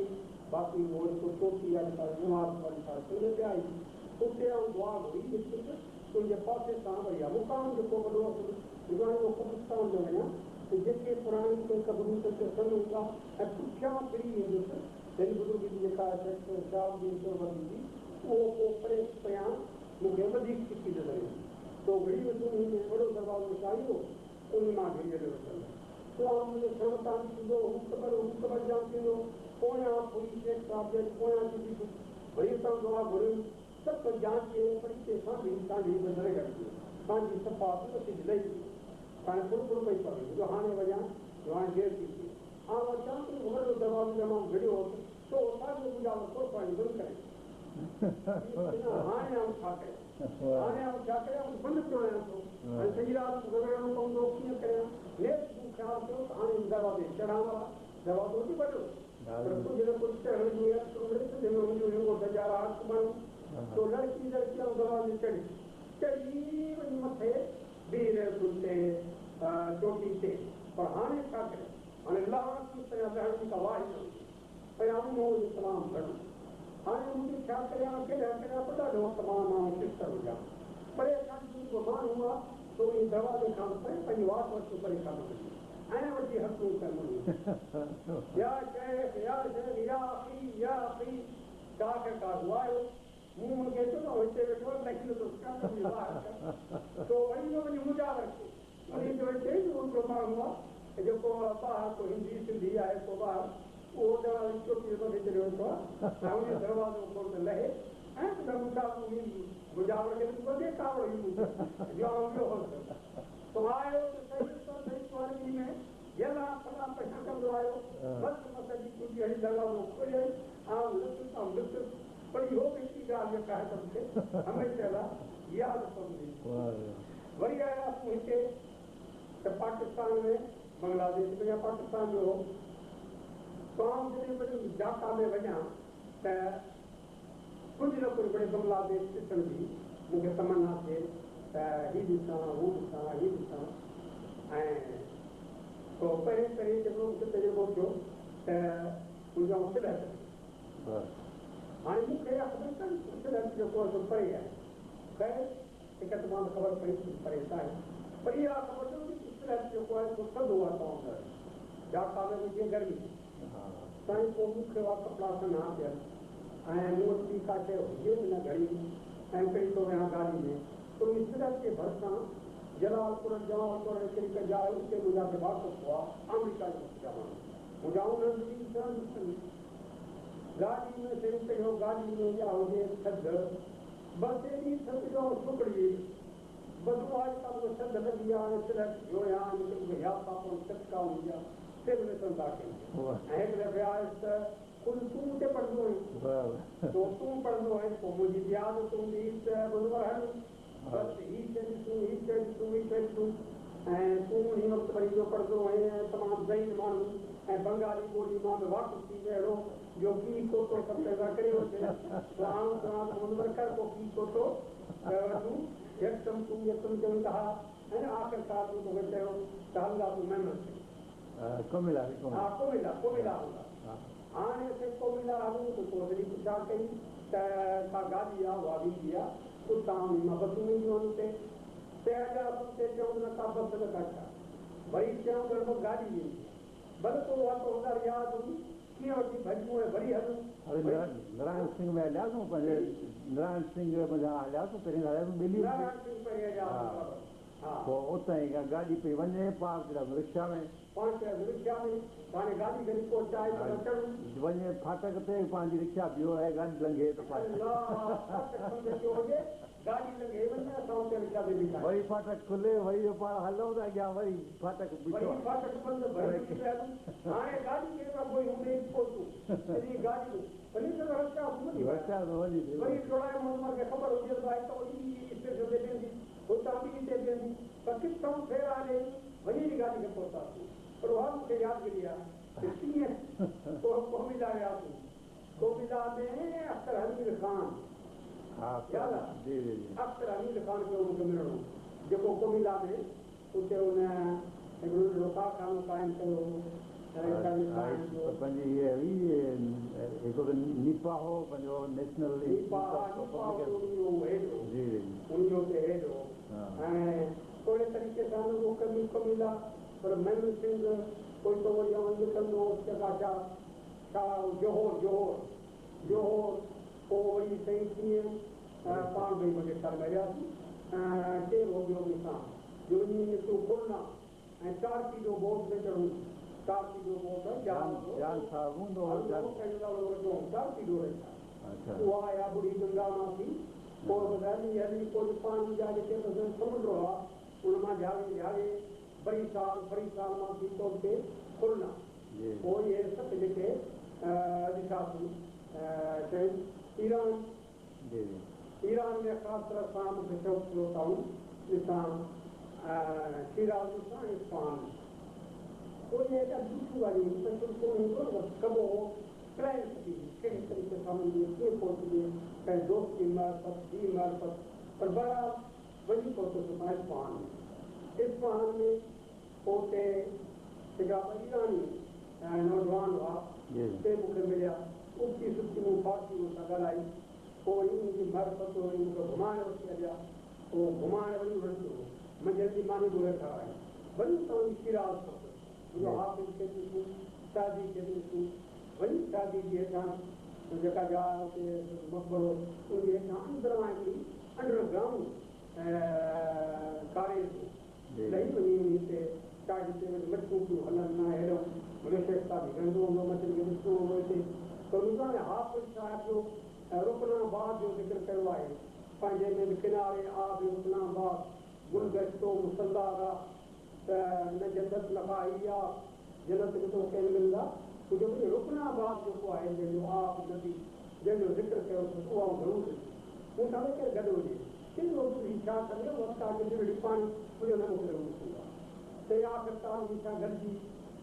बाक़ी उहो जेको चोटी आहे जमात वारी तुंहिंजे ते आई उते आऊं दुआ घुरी ॾिस तुंहिंजे पासे सां वरी आहे मुक़ाम जेको वॾो कब्रिस्तान में वञा त जेके पुराणी कोई कबरूं ते सनु हूंदा ऐं पुठियां फिरी ईंदुसि जॾहिं बुज़ुर्ग जी जेका वधी उहो पोइ परे पियां मूंखे वधीक चिकी नज़र तो घड़ी वॾो दरवाज़ो चाहींदो उन मां घड़ी वठंदो पोइ मुंहिंजो श्रमतान थींदो ख़बर जाम थींदो पोयां पुलिस चेक साहिब पोयां थी वरी उतां दुआ घुरियूं सभु जांच कयो पर हिते सां बि तव्हांजी नज़र घटि तव्हांजी सफ़ा नथी लही हाणे पुर पई पवे जो हाणे वञा जो हाणे देरि थी थिए आउं अचां त वॾो दरवाज़ो जमा घड़ियो तो असांजो गुज़ारो थोरो पाणी बंदि करे हाणे आउं छा कयां हाणे आउं छा कयां बंदि पियो आहियां थो हाणे सॼी राति गुज़रणो पवंदो कीअं कयां नेठि तूं ख़्यालु कयो त हाणे दरवाज़े चढ़ां वारा दरवाज़ो वठी वॾो पर कुझु न कुझु चढ़ण जो सॼा राति माण्हू तो लड़की आउं दरवाज़े चढ़ी वञी मथे बीह रहियो ते चोटी ते पर हाणे छा कयां हाणे लहण जी का वाही सलाम करूं हाणे मुंहिंजी छा करियां केॾा पता ॾियो तमामु माण्हू किस्तर हुजां पर असांजी को माण्हू आहे तो इन दरवाज़े खां परे पंहिंजी वात वस्तू करे कमु कजे ऐं वठी हथूं कनि या शेख या शेख या अखी या अखी का आयो मूं हुनखे चयो हिते वेठो तो वरी वञी मुजावर खे वरी जो हिते हिकिड़ो माण्हू आहे जेको ॿाहिरि को हिंदी सिंधी आहे को ॿाहिरि उहो दरवाज़ो चोटी वठी करे वेठो आहे ऐं उन दरवाज़ो खोल त लहे ऐं मुजावर खे वधे कावड़ तो आयो त सही स्वामी में जला फला पैसा कंदो आयो बस मसजी कुझु अहिड़ी दरवाज़ो खोले ऐं लुत्फ़ पर इहो बि हिकिड़ी ॻाल्हि जेका आहे त मूंखे हमेशह यादि पवंदी वरी आयासीं हिते त पाकिस्तान में बांग्लादेश में या पाकिस्तान जो तमामु जॾहिं वरी ढाका में वञा त कुझु न कुझु वरी बांग्लादेश ॾिसण जी मूंखे तमन्ना थिए त हीअ ॾिसां हू ॾिसां हीअ ॾिसां ऐं पोइ पहिरीं जेको मूंखे तजुर्बो थियो त मुंहिंजो सिलत हाणे मूंखे इहा ख़बर कान्हे सिलत जेको आहे परे आहे ख़ैर हिकु तमामु ख़बर पई परे आहे पर इहा ख़बर पई सिलत जेको आहे थधो आहे तव्हां ढाका में बि जीअं गर्मी साईं पोइ मूंखे उहा कपिड़ा सना थियनि ऐं मूं वटि का शइ हुजे बि न घड़ी ऐं पहिरीं थो वियां गाॾी में पर उन सिलत जे भरिसां जलालपुर जमालपुर हिकिड़ी हिकु जाइ उते मुंहिंजा खे वाक़ुफ़ हुआ अमेरिका जो मुंहिंजा उन्हनि गाॾी में सिर कयो गाॾी में या हुजे थधि बसि एॾी थधि जो सुकड़ी बसि उहा थधि लॻी आहे सिलट जोड़िया मूंखे यादि पापड़ चटका हुजा सिर में कंदा कयूं ऐं हिकु दफ़े आयुसि त खुद तूं उते पढ़ंदो आहीं तो तूं पढ़ंदो आहीं पोइ मुंहिंजी बि आदत हूंदी त हल बसि हीअ शइ ॾिसूं हीअ शइ ॾिसूं हीअ शइ ॾिसूं ऐं तूं हिन वक़्तु वरी जो पढ़ंदो आहीं तमामु ज़हीन माण्हू ऐं बंगाली ॿोली मां बि वाक़ुफ़ थी वियो अहिड़ो जो की कोतो सभु पैदा करे वठे कर पोइ की कोतो तूं यकदमि तूं यकदमि चवनि था ऐं आख़िरकार तूं तोखे चयो त हलंदा तूं महिनत हा कोमिला हूंदा हाणे असां कोमिला हलूं त पोइ वरी छा कई त का गाॾी आहे उहा वेंदी आहे उतां मां बसूं वेंदियूं आहिनि उते 6000 चऊं न का बस न का छा वरी चऊं त गाॾी वेंदी आहे भले पोइ उहा त उधार यादि हुई कीअं वठी भॼूं ऐं वरी हलूं नारायण सिंह में हलियासीं पंहिंजे नारायण सिंह हलियासीं पहिरीं नारायण सिंह पहिरीं हा पोइ उतां ई गाॾी पई वञे पार्क रिक्शा में रिक्शा में हाणे गाॾी खणी पहुचाए वञे फाटक ते पंहिंजी रिक्शा बीहो आहे गाॾी लंघे त वरी फाटक खुले वरी पाण हलूं त अॻियां वरी फाटक वरी गाॾी खे पहुतासीं पर उहा मूंखे यादगिरी आहे कीअं कोमिला वियासीं कोमिला में अख्तर हमीद ख़ान अख्तर हमीद ख़ान खे मूंखे मिलणो जेको कोमिला में उते हुन हिकिड़ो कारखानो क़ाइमु कयो निपा हो पंहिंजो नेशनल उनजो हेॾो ऐं थोरे तरीक़े सां उहो कोमिला पर महमूद सिंह कोई तो वरी निकिरंदो जॻह छा जोहोर पोइ वरी साईं कीअं पाण बि मूंखे ख़्यालु वियासीं केरु हो ॿियो मिसां जो तूं खुलना ऐं 4 किलो बोट में चढ़ूं 4 किलो बोट 4 किलो उहा आया बुढ़ी गंगा मां थी पोइ हली पोइ पाणी जा जेके समुंड आहे उन मां झागे बड़ी साल मां थी तो उते खुलना पोइ इहे सभु जेके ॾिठासीं ईरान में ख़ासि तरह सां मूंखे शौक़ु थियो अथऊं ॾिसां शीराज़ ॾिसां इस्फहान पोइ हेॾा ॾुखियूं ॻाल्हियूं कबो कहिड़े तरीक़े सां कीअं पहुचजे कंहिं दोस्त जी मार्फत पर बहरहाल वञी पहुतुसि मां इस्फहान में पोइ उते हिकिड़ा ईरानी नौजवान हुआ ते मूंखे मिलिया उची सुठी मूं फारसी सां ॻाल्हाई पोइ वरी उनजी मरफ़त वरी मूंखे घुमाइण वठी हलिया पोइ घुमाइण वरी वणंदो हो मंझंदि जी मानी ॻोल्हे ठाराई वरी तव्हांजी शिराज़ मुंहिंजो हाफ़िज़ खे ॾिसूं शादी खे ॾिसूं वरी शादी जे हेठां जेका जाइ हुते मक़बरो उनजे हेठां अंदरां हिकिड़ी अंडरग्राउंड कारे ॾही वञी हिते चार्ज ते मच्छियूं पियूं हलनि न हेॾो विशेषता बि घणो हूंदो मछलियुनि खे ॾिसणो हूंदो हिते त हुन हाफ़िज़ साहिब जो रुकनाबाद जो ज़िक्र कयो आहे पंहिंजे में बि किनारे आब रुकनाबाद गुलगश्तो मुसल्लारा त न जन्नत लॻाई आहे जन्नत में तोखे मिलंदा छोजो रुकनाबाद जेको आहे जंहिंजो आब नदी जंहिंजो ज़िक्र कयो उहा ज़रूरु मूं सां केरु गॾु हुजे केतिरो छा कंदो वक़्तु पाणी मुंहिंजो न मूंखे ज़रूरु थींदो आहे त आख़िरकार मूं सां गॾिजी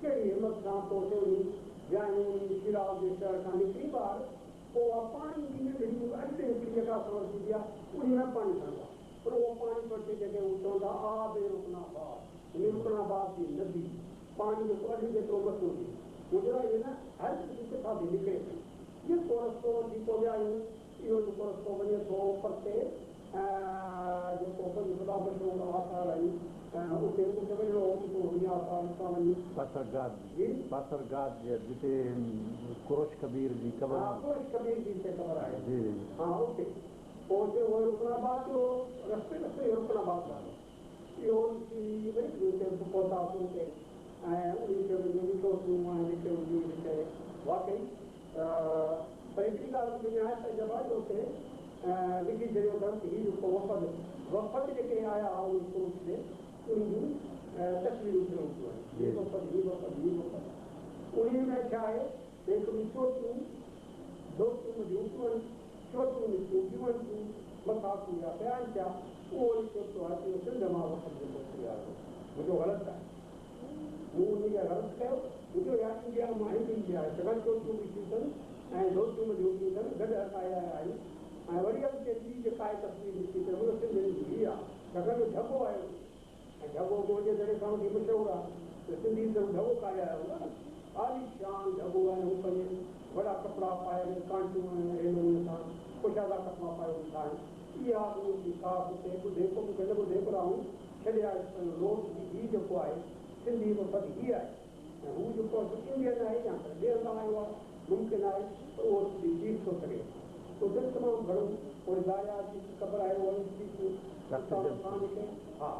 कहिड़ी हिमत सां पोइ वञी वियायूं शिराज़ जे शहर खां निकिरी ॿाहिरि पोइ उहा पाणी जी नंढड़ी अॻिते हिकिड़ी जॻह ख़बर थींदी आहे उन में पाणी खणंदो आहे पर उहो पाणी वठी जॻह हू चवंदा आब रुकनाबाद रुकनाबाद जी नदी पाणी जेको अॼु जेतिरो मथो थी गुजरा इहे न हर किथां बि निकिरे पई जेको रस्तो वठी पोइ विया आहियूं इहो जेको रस्तो वञे थो परते जेको आसार आहिनि उते वञिणो पासरगाद जिते कुरोश कबीर जी ख़बर आहे हा उते पोइ रुकनाबाद जो रस्ते रुकनाबाद आहे इहो पहुतासीं उते ऐं वाकई पर हिकिड़ी ॻाल्हि मुंहिंजी आहे त जब आहे उते लिखी छॾियो अथनि हीउ जेको वफ़द जेके आया हुआ उन कोर्स ते उन जूं तस्वीरूं थियूं उन में छा आहे हिकिड़ी चोटियूं दोस्तूं जूं चोटियूं निकितियूं जीवन जूं मथां थिया बयानु थिया उहो वरी चोटो आहे सिंध मां वफ़द जो मुंहिंजो ग़लति आहे मूं उन खे ग़लति कयो मुंहिंजो यार इंडिया मां हिकु इंडिया आहे चङनि चोटियूं बि थियूं अथनि ऐं दोस्तूं बि थियूं अथनि गॾु हटाया आहिनि ऐं वरी अॻिते ॿी जेका आहे तस्वीर ॾिठी त उहो सिंध जी हीअ आहे छाकाणि जो ढॻो आयो ऐं ढॻो मुंहिंजे दरे खां वठी मशहूरु आहे त सिंधी त ढॻो काया हूंदा न आलीशान ढॻो आहे हू पंहिंजे वॾा कपिड़ा पाए कांटियूं अहिड़े नमूने सां कुशादा कपिड़ा पाए वेंदा आहिनि इहा उनजी ख़ासि हुते ॿुधे पोइ मूंखे न ॿुधे पर आऊं छॾिया रोड जी हीउ जेको आहे सिंधी वफ़द हीअ आहे ऐं हू जेको इंडियन आहे या ॿिए हंधि आयो आहे मुमकिन आहे त उहो जीत थो सघे तो तमामु घणो पोइ दाया जी ख़बर आहे उहा हा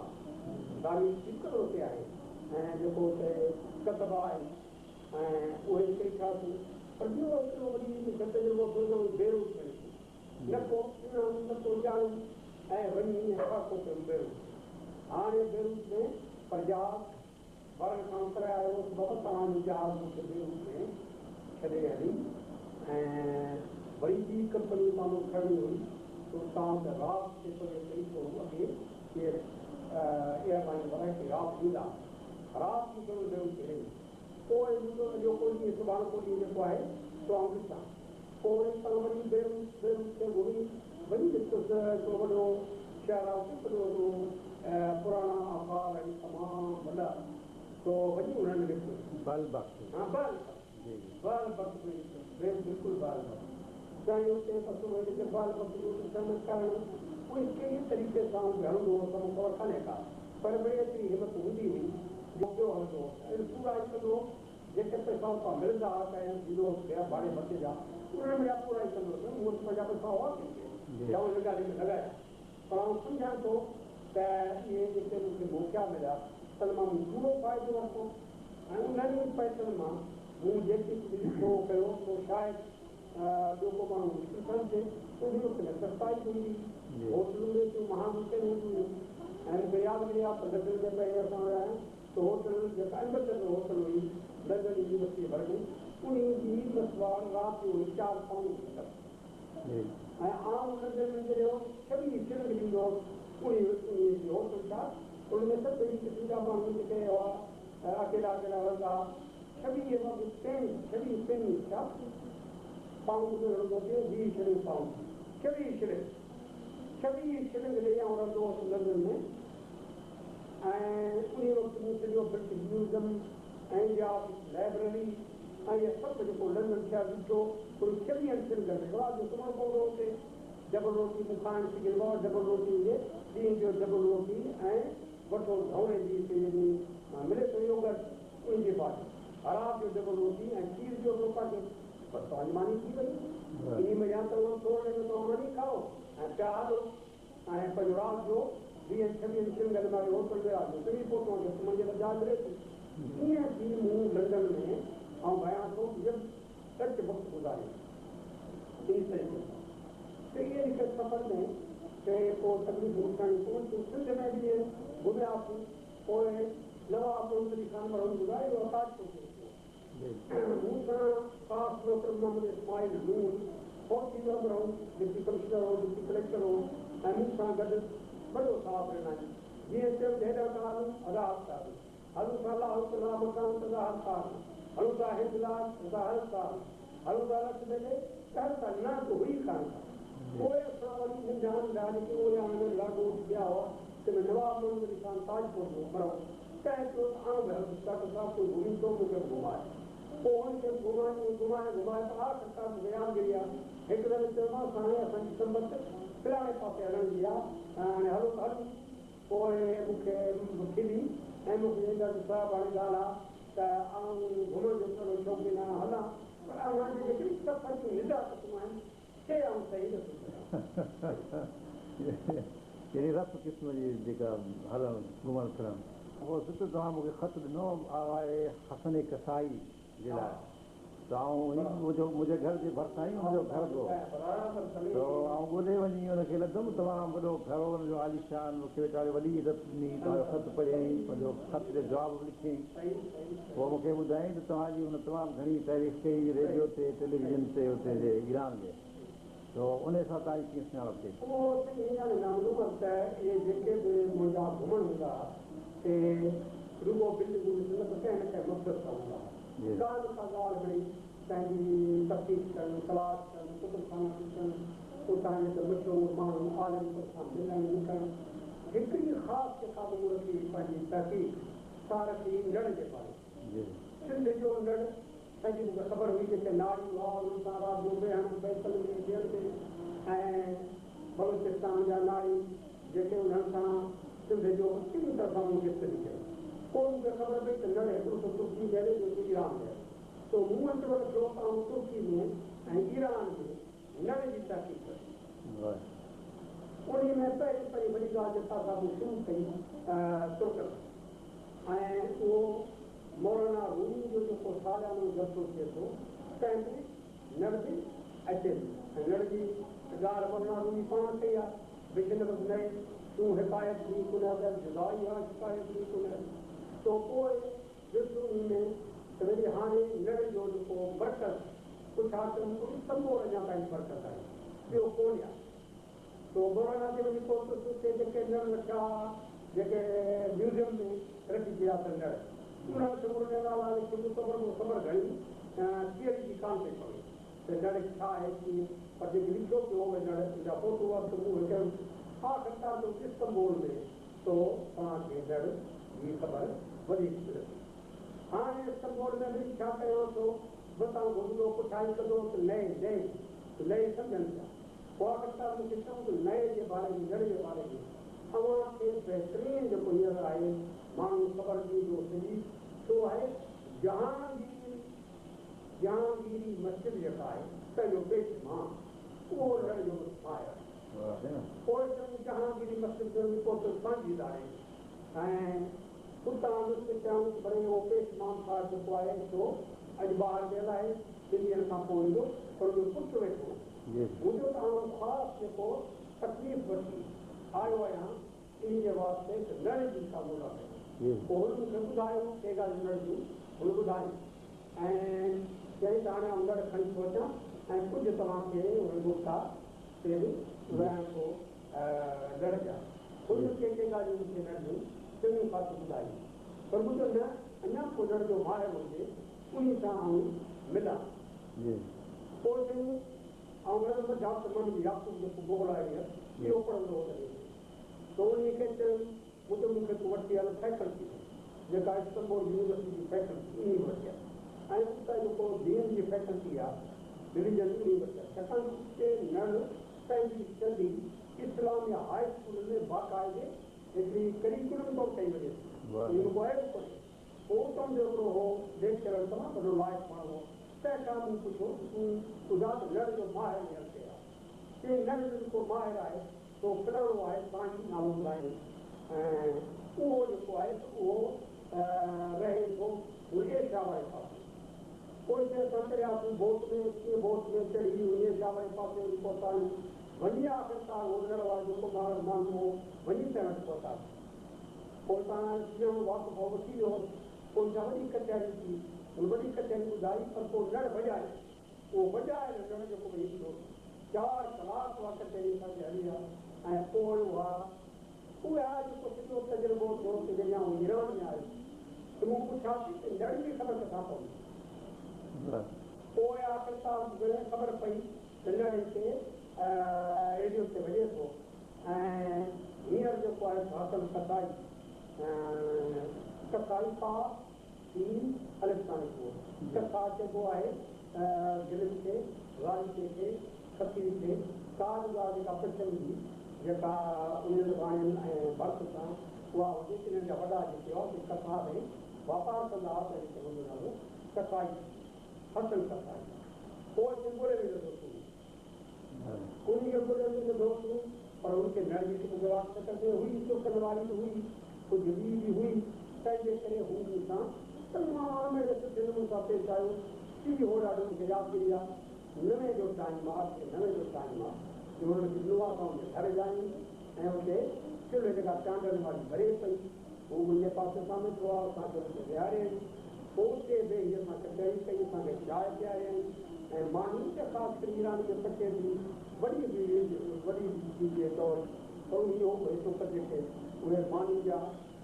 दारी स्पीकर हुते आहे ऐं जेको हुते कतबा आहिनि ऐं उहे कई ठाहियूं पर ॿियो हिकिड़ो वरी तजुर्बो बेरूत न को ॼाणूं ऐं वञी ख़ासो कयूं बेरूत हाणे बेरूत में पंजाब वारनि खां करायो बाबा तव्हांजो जहाज़ मूंखे बेरूत में छॾे हली ऐं वरी ॿी कंपनी मां खणी हुई तो तव्हां रात ते कई थो अॻे एयरलाइन वारा खे रात ॾींदा रात मूंखे बेरूत छॾे पोइ मुंहिंजो जेको ॾींहुं सुभाणे को ॾींहुं जेको आहे सो आउं ॾिसां पोइ वरी तव्हां वरी बेरूत खे घुमी वरी ॾिसुसि हिकिड़ो वॾो शहर आहे उते वॾो वॾो पुराणा आभार आहिनि तमामु वॾा तो वरी उन्हनि ॾिठो हा बिल्कुलु चाहे उते पसो करणु उहे कहिड़े तरीक़े सां हलंदो हो त मूंखे ख़बर कान्हे का पर वरी एतिरी हिमत हूंदी हुई जो ॿियो हलंदो पूरा कंदो जेके पैसा उतां मिलंदा हुआ कंहिं जीरो रुपया भाड़े भते जा उन्हनि में पूरा ई कंदो मूं वटि पंहिंजा पैसा हुआ या उन गाॾी में लॻाया पर आउं सम्झां थो त इहे जेके मूंखे मौक़ा मिलिया त मां पूरो फ़ाइदो वरितो ऐं उन्हनि पैसनि मां मूं जेकी शो कयो पोइ शायदि ॿियो को माण्हू ॾिसण थिए उन वक़्तु में सस्ताई हूंदी होटलूं में महांगियूं हूंदियूं ऐं मूंखे यादि मिली आहे 15 दिन पहिरीं असां विया आहियूं त होटल जेका अहमदनगर में होटल हुई लंडन यूनिवर्सिटी भरणी उन जी मसवाड़ राति जो 4 पाउंड ऐं आम लंडन में जॾहिं 26 शिलिंग ॾींदो उन होटल छा उन में 7 क़िस्म जा माण्हू जेके हुआ अकेला रहंदा 26 पेनी छा पाउंड में रहंदो हुओ 20 शिलिंग पाउंड 26 शिलिंग ॾेई आउं रहंदो हुउसि लंडन में ऐं उन वक़्तु मूं सॼो ब्रिटिश म्यूज़ियम ऐं लाइब्रेरी ऐं सभु जेको लंडन थिया ॾिठो कोई 24 सिंगल रात जो सुम्हणु पवंदो हुते डबल रोटी मूं खाइणु सघंदो आहे डबल रोटी हुजे ॾींहं जो डबल रोटी ऐं वठो धवणे जी मिले थो योगर्ट उनजे पासे रात जो डबल रोटी ऐं खीर जो बि पासे बसि तव्हांजी मानी थी वई इन में या त थोरे में तव्हां मानी खाओ ऐं पिया हलो ऐं पंहिंजो राति जो 20-26 सिंगल में होटल में राति जो सुम्ही पहुतो सुम्हण जे बजाय मिले थी ईअं बि मूं लंडन में ऐं बयां थो सच वक़्तु गुज़ारियो इन तरीक़े सां त इहे हिकु सफ़र में के पोइ तकलीफ़ूं उठाइणियूं पवनि सिंध में बि घुमियासीं पोइ नवाब मुंहिंजी खान पर गुज़ारियो ताज मूं सां ख़ासि डॉक्टर मोहम्मद इस्माइल नून फौजी मेंबर हो डिप्टी कमिश्नर हो डिप्टी कलेक्टर हो ऐं मूं सां गॾु वॾो साहब रहंदा आहिनि जीअं चयो हेॾा ॻाल्हि अदाहत साहिब हलूं था अलाह मकान अदाहत साहिब हलूं था हिंदलाल अदाहत साहिब हलूं था रख मिले कर था न त हुई कान था पोइ असां वरी मुंहिंजा जेके उहे हाणे लाॻू थिया हुआ त नवाब मोहम्मद खान ताजपुर जो पढ़ो कंहिं चयो आउं डॉक्टर साहिब कोई घुमींदो मूंखे घुमाए पोइ हुनखे घुमाए त आख़िरकार बयानगिरी आहे हिकु दफ़े चयोमांसि हाणे असांजी संबत फलाणे पासे हलण जी आहे हाणे हलो त हलूं पोइ मूंखे खिली ऐं मूंखे साहिबु हाणे ॻाल्हि आहे त आउं घुमण जो थोरो शौक़ीन आहियां हलां पर हाणे जेके सफ़र जूं निजातूं आहिनि से आउं सही नथो कयां कहिड़ी रफ़ क़िस्म जी जेका हलणु घुमणु फिरणु पोइ सिधो तव्हां मूंखे ख़त ॾिनो आहे हसन कसाई जे लाइ त मुंहिंजे घर जे भरिसां ई मुंहिंजो घर हो त आउं ॻोल्हे वञी हुनखे लॻंदुमि तमामु वॾो घर हुनजो आलिशान मूंखे वीचारे वॾी इज़त ॾिनी तव्हांजो ख़त पढ़ियईं पंहिंजो ख़त जो जवाबु लिखियईं पोइ मूंखे ॿुधाईं त तव्हांजी हुन तमामु घणी तारीफ़ कई रेडियो ते टेलीविज़न ते हुते जे ईरान में त उन सां तव्हांजी कीअं सुञाणप कई इहे जेके बि मुंहिंजा घुमण हूंदा से रुगो बिल्डिंगूं कंहिं न कंहिं मक़सद सां हूंदा ॻाल्हि खां ॻाल्हि मिली पंहिंजी तफ़तीश कनि क्लास कनि कुतुबखाना ॾिसनि उतां जे मशहूरु माण्हू आलम सां मिलणु कनि हिकिड़ी ख़ासि किताब रखी पंहिंजी तहक़ीक़ सां रखी नड़ जे बारे सिंध जो नड़ पंहिंजी मूंखे ख़बर हुई जेके नाड़ियूं हुआ उन्हनि सां राति जो वेहणु बैतल में ॾियण ते ऐं बलूचिस्तान जा नाड़ी जेके उन्हनि सां सिंध जो चङी तरफ़ां मूंखे स्टडी कयो पोइ मूंखे ख़बर पई त नड़ हिकिड़ो त तुर्की में जो ईरान में तो मूं वटि वठो ऐं तुर्की में ऐं ईरान में नड़ जी तहक़ीक़ कई उन में पहिरीं वॾी ॻाल्हि जेका सां मूं शुरू कई तुर्क ऐं उहो मौलाना रूमी जो जेको सालियानो जलसो थिए थो तंहिं में नड़ बि अचे थी ऐं नड़ जी ॻाल्हि मौलाना रूमी पाण कई आहे बिजन नए तूं हिकायत बि कोन जुदाई आहे शिकायत बि कोन तो पोइ ॾिसो उन में त वरी हाणे नड़ जो जेको बरकत पुछा त सम्बो अञा ताईं बरकत आहे ॿियो कोन आहे तो मौलाना ते वञी पहुतुसि उते जेके नड़ रखिया जेके म्यूज़ियम में रखी विया त नड़ ख़बर घणी थियरी जी कान पई पवे त नड़ छा आहे कीअं पर जेके लिखियो पियो नड़ जा फोटो आख़िरकार जो इस्तंबुल में तो तव्हांखे नड़ जी ख़बर वधीक मिले हाणे इस्तंबुल में बि छा कयां थो मथां घुमंदो पुछाई कंदो त नए सम्झनि पिया पोइ आख़िरकार मूंखे चऊं त नए जे बारे में नड़ जे बारे में तव्हांखे बहितरीनु जेको हींअर आहे माण्हू ख़बर ॾींदो सॼी छो आहे जहांगीरी मस्जिद जेका आहे पंहिंजो पेशमान उहो नड़ जो आहे पोइ चऊं जहांगीरी मस्जिद जो पोइ साझीदारे ऐं उतां चऊं भले उहो पेशमान साहिब जेको आहे सो अॼु ॿार वियल आहे 2 ॾींहंनि खां पोइ ईंदो पर उहो पुटु वेठो मुंहिंजो त हाणे ख़ासि जेको तकलीफ़ वठी आयो आहियां इन जे वास्ते त नड़ जी का मुलाक़ात पोइ हुन मूंखे ॿुधायो के ॻाल्हि नड़ जूं हुन ॿुधाई ऐं चई त हाणे आउं नड़ खणी थो अचां ऐं कुझु तव्हांखे हुन गुफ़्ता ते बि ॿुधायां थो नड़ जा हुन के ॻाल्हियूं मूंखे नड़ जूं चङियूं ख़ासि ॿुधाई पर ॿुधो न अञा को नड़ जो माहिर हुजे उन सां आउं मिलां पोइ चयूं ऐं डॉक्टर मन याकूब जेको बोल आहे इहो पढ़ंदो हो तो उन खे चयो मूंखे तूं वठी हल फैकल्टी जेका इस्तंबुल यूनिवर्सिटी जी फैकल्टी उन वठी हल ऐं उतां जेको जी फैकल्टी आहे रिलीजन यूनिवर्सिटी छाकाणि के नड़ पंहिंजी स्टडी इस्लामिया हाई स्कूल में बाक़ाइदे हिकिड़ी करिकुलम तौरु कई वञे थी उहो आहे बि कोन्हे पोइ उतां जो हिकिड़ो हो लेक्चर तमामु वॾो लाइक़ु माण्हू हो त खां मूं पुछियो ॿुधा त नड़ जो माहिर हींअर केरु आहे के नड़ जो जेको माहिर आहे सो फिरंदो आहे तव्हांजी नालो ॿुधायो ऐं उहो जेको आहे उहो रहे थो एशिया वारे पासे कोई से संतरे आप बोट में चढ़ी हुई जावे पासे पहुंचा वही आखिरकार होने वाले को मानो वही तरह पहुंचा पहुंचा जीवन वक्त भगवती हो कोई जवनी कचहरी थी बड़ी कचहरी ॿुधाई पर को नड़ बजाए वो बजाए नड़ जो को हिकिड़ो 4 कलाक उहा कचहरी असांखे हली आहे ऐं पोइ उहे आहे जेको सिधो तजुर्बो थियो की जॾहिं आउं ईरान में आयुसि त मूं पुछांसि त नड़ जी ख़बर किथां पवंदी पोइ आख़िरकार ख़बर पई त नड़ हिते रेडियो ते वॼे थो ऐं हींअर जेको आहे हासिल कसाई पा अलेक्ट्रॉनिक कसा चइबो आहे ज़िलम खे वारी खे खतीर खे का बि ॻाल्हि जेका पिछल हुई जेका उन ज़बान ऐं बर्फ़ सां उहा हुजे हिननि जा वॾा जेके हुआ कथा में वापारु कंदा हुआ त हिते हुनजो नालो कसाई हसन कसाई पोइ सिंगुर में नंढो थी उन खे गुड़ में नंढो थी पर उनखे नड़ जी जवाब न कंदे हुई चुकनि वारी बि हुई कुझु ॿी बि हुई तंहिंजे करे हुन सां तमामु अहिड़े सुठे नमूने सां पेश आयो की हो ॾाढो मूंखे यादगिरी आहे नवे जो टाइम आहे नवे जो टाइम आहे हुननि खे ॾिनो आहे त हुनजे घर ॼायूं ऐं हुते चुल्हे जेका चांडनि वारी भरे पई हू मुंहिंजे पासे सां वेठो आहे असांखे हुनखे विहारे पोइ उते वेही असां कचहरी कई असांखे चांहि पीआरियईं ऐं मानी त ख़ासि करे ईरान जे पटे जी वॾी जे तौरु पर इहो हिकु पटे खे उहे मानी जा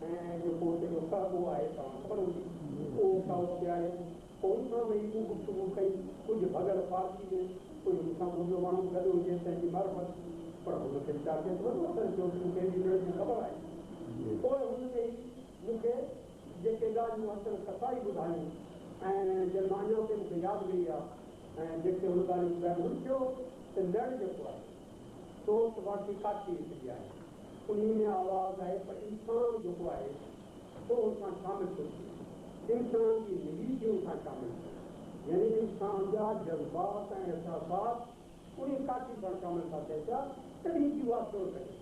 ऐं जेको हुते जो कहबो आहे तव्हां ख़बर हूंदी उहो खाओ पीआरे पोइ हुन सां वेही मूं गुफ़्तगू कई कुझु भॻल फारसी में कुझु मूंसां मुंहिंजो माण्हू गॾु हुजे तंहिंजी मार्फत पर हुनखे वीचार थिए थो मूंखे ख़बर आहे पोइ हुनमें मूंखे जेके ॻाल्हियूं असल कसाई ॿुधायूं ऐं जंहिं मां ते मूंखे यादगिरी आहे ऐं जेके हुन ॻाल्हियूं ॿुधायूं हुन थियो त नड़ जेको आहे सो बाक़ी काठी हिकिड़ी आहे उन में आवाज़ आहे पर इंसान जेको आहे सो हुन सां शामिल थो थिए इंसान जी नीतियूं सां शामिल थिए यानी इंसान जा जज़्बात ऐं एहसासात उन काठी सां शामिल था थियनि पिया तॾहिं जी उहा शोर करे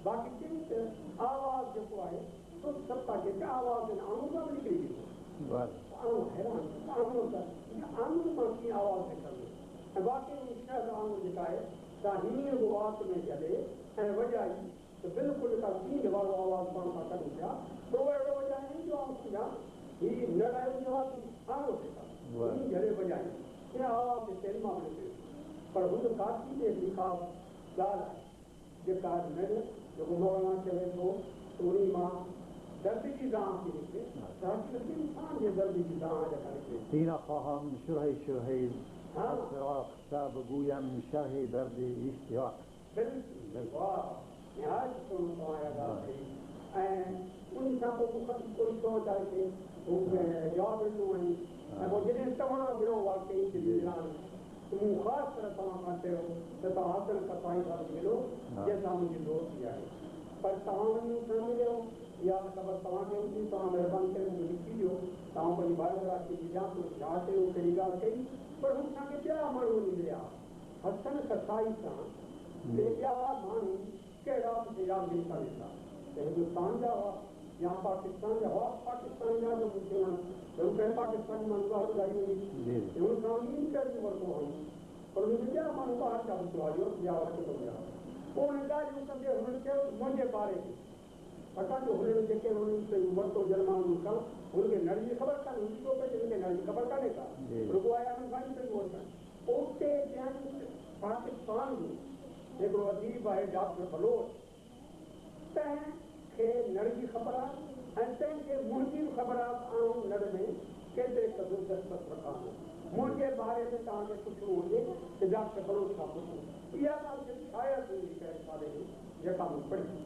बाक़ी चई त आवाज़ जेको आहे सो सत्ता खे आवाज़ आनूं सां बि निकिरी वेंदो हैरान आनूं सां कीअं आवाज़ निकिरंदो ऐं बाक़ी उन शइ आनूं जेका आहे तव्हां हीअं बि वात में छॾे ऐं वॼाई त बिल्कुलु का सीन वारो आवाज़ पाण सां कढूं पिया पोइ अहिड़ो वॼाइनि जो आउं सम्झां हीअ न आहे आवाज़ आनो थिए जॾहिं वॼाई कीअं आवाज़ ते मां निकिरे पर हुन काठी ते हिकिड़ी ख़ासि ॻाल्हि आहे जेका नड़ जेको मौलाना चवे थो उन मां दर्द की दां थी निकिरे इंसान जे दर्द की दां जेका निकिरे सीना ख़्वाह من شرح الشرحيل الفراق ساب قويا من شرح درد اشتياق बिल्कुलु वाह निहायत सुठो तव्हां इहा ॻाल्हि कई ऐं उन सां पोइ मूंखे कोई सोच आहे की हू जवाबु ॾिनो ऐं पोइ जॾहिं तव्हां गिरो वाकई ईरान त मूं ख़ासि करे तव्हां खां चयो त तव्हां हासिल कसाई सां मिलो जंहिंसां मुंहिंजी दोस्ती आहे पर तव्हां वञी न मिलियो या ख़बर तव्हांखे हूंदी तव्हां महिरबानी करे मूंखे लिखी ॾियो तव्हां पंहिंजी बायोग्राफी जी जांच कयो कहिड़ी ॻाल्हि कई पर हुन सां ॿिया माण्हू मिलिया हसन कसाई सां ॿिया माण्हू कहिड़ा मूंखे यादगिरी सां ॾिठा त हिंदुस्तान जा हुआ या पाकिस्तान जा हुआ पाकिस्तान जा जो मूंखे कंहिं पाकिस्तानी माण्हू ॿुधाई हुई हुन सां इंटरव्यू वरितो हुई पर हुनखे ॿिया माण्हू ॿाहिरि जा ॿुधो आहे ॿिया वटि थो विया पोइ हुन ॻाल्हियूं कंदे हुननि चयो मुंहिंजे बारे में छाकाणि जो हुननि जेके हुननि वरितो जनमानू खां हुनखे नड़ जी ख़बर कान्हे हुनजी थो पए हुनखे नड़ जी ख़बर कान्हे का रुॻो आया सां इंटरव्यू वठणु उते पाकिस्तान जो हिकिड़ो अदीब आहे डॉक्टर बलोच तंहिंखे नड़ जी ख़बर आहे ऐं तंहिंखे मुंहिंजी बि ख़बर आहे आउं नड़ में केतिरे क़दुरु दस्तख़त रखां मुंहिंजे बारे में तव्हांखे पुछिणो हुजे त डॉक्टर बलोच खां पुछो इहा ॻाल्हि शायदि हुनजी कंहिं साले जी जेका मूं पढ़ी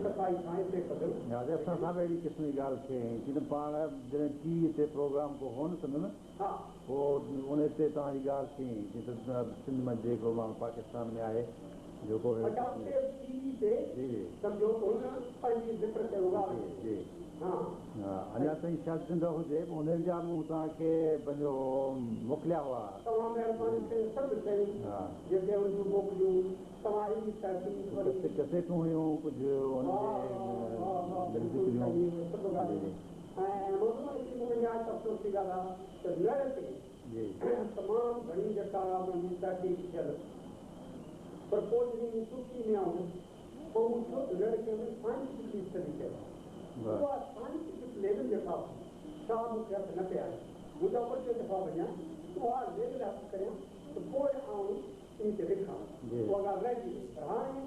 कसाई सां हिते क़दुरु असां सां बि अहिड़ी क़िस्म जी ॻाल्हि थिए की पाण जॾहिं टीवी ते प्रोग्राम को हो न कंदो न हा पोइ उन ते तव्हांजी ॻाल्हि थी जीअं सिंध में जेको माण्हू पाकिस्तान में आहे जेको जी जी हा अञा ताईं शायदि सिंध हुजे उन जा मूं तव्हांखे पंहिंजो मोकिलिया हुआ कैसेटूं हुयूं कुझु तमामु घणी जेका तहक़ीक़ थियल प्रपोजलिंग सूची में आऊं लड़के में साइंटिफिकली स्टडी कयो उहा साइंटिफिक लेवल जेका छा मूंखे हथु न पिया मुंहिंजा ॿ टे दफ़ा वञा उहा लेवल हथु करियां त पोइ आऊं इन ते लिखां उहा ॻाल्हि रहिजी वई पर हाणे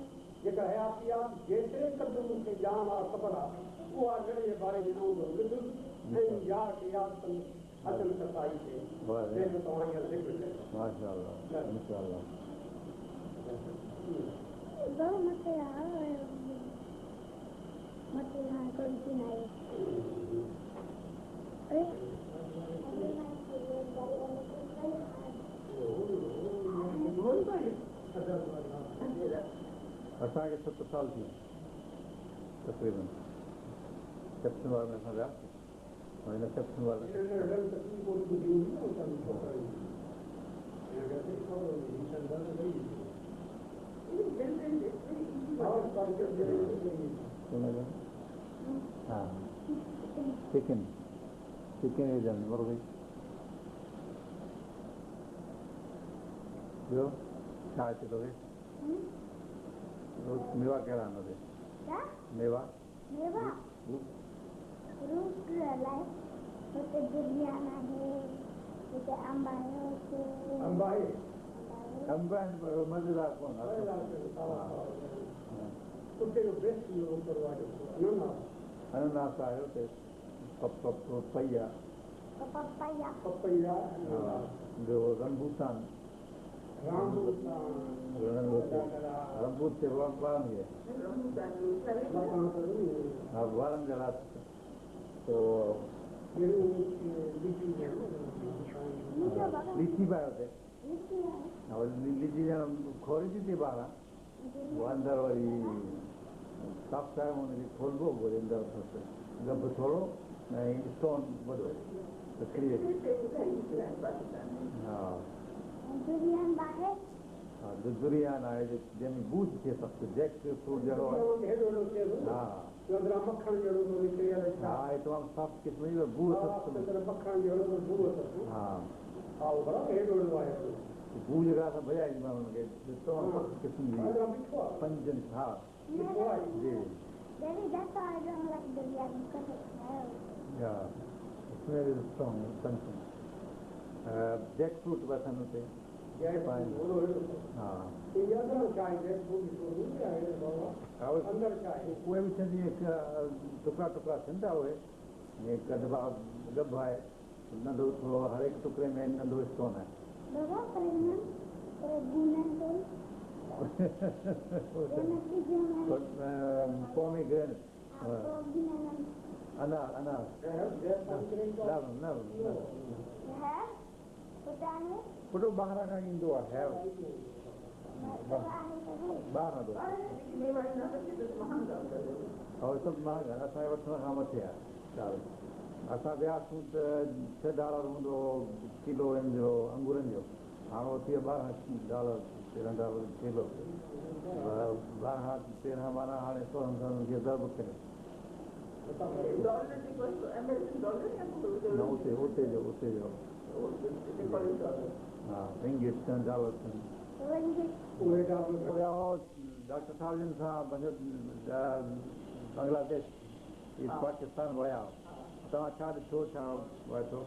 जेका हयाती आहे जेतिरे क़दुरु मूंखे ॼाण आहे ख़बर आहे उहा लड़े जे बारे में आऊं लिखुसि ऐं यादि कंदुसि अचनि कसाई खे तव्हां हींअर ज़िक्र कयो असांखे 7 साल थी तक़रीबन सेप्टेंबर में असां वियासीं हिन सेप्टेंबर हा चिकन विझनि बराबरि ॿियो छा अचे थो मेवा कहिड़ा आहिनि मेवा अंब आहिनि पर मज़ेदार कोन अनानास आहे हुते पपैया ॿियो रंबूतान रंबूत ते ॿारनि हा ॿारनि जा लीची बि आहे हुते लीची ॼण खोरी थी थिए ॿाहिरां उहो अंदरि वरी साफ़ ठाहे हुनखे खोलिबो वरी अंदरि गब थोरो ऐं स्टोन वॾो हा हा दुरियान आहे जंहिंमें बूज थिए सख़्तु जैक फ्रूट जहिड़ो हा हा तमामु साफ़ क़िस्म जी बूह हा बूह जेका असां भॼाईंदा हुनखे तमामु क़िस्म जी पंजनि हा जी जैक फ्रूट बि अथनि हुते हा उहे बि थींदी टुकड़ा टुकड़ा थियनि था उहे गब आहे नंढो थोरो हर हिकु टुकड़े में नंढो स्टोन आहे पोमीग्रेनेट अनार अनार पुटो ॿाहिरां खां ईंदो आहे ॿाहिरां सभु महांगा असांजे वठण खां मथे आहे असां वियासीं त $6 हूंदो किलो हिन जो अंगूरनि जो हाणे थी वियो $12 $13 किलो 12 13 12 हाणे 16 खे ज़रब कयो उते जो हा $10 डॉक्टर साहब जन सां बांग्लादेश पाकिस्तान विया तव्हां छा ॾिठो छा वरितो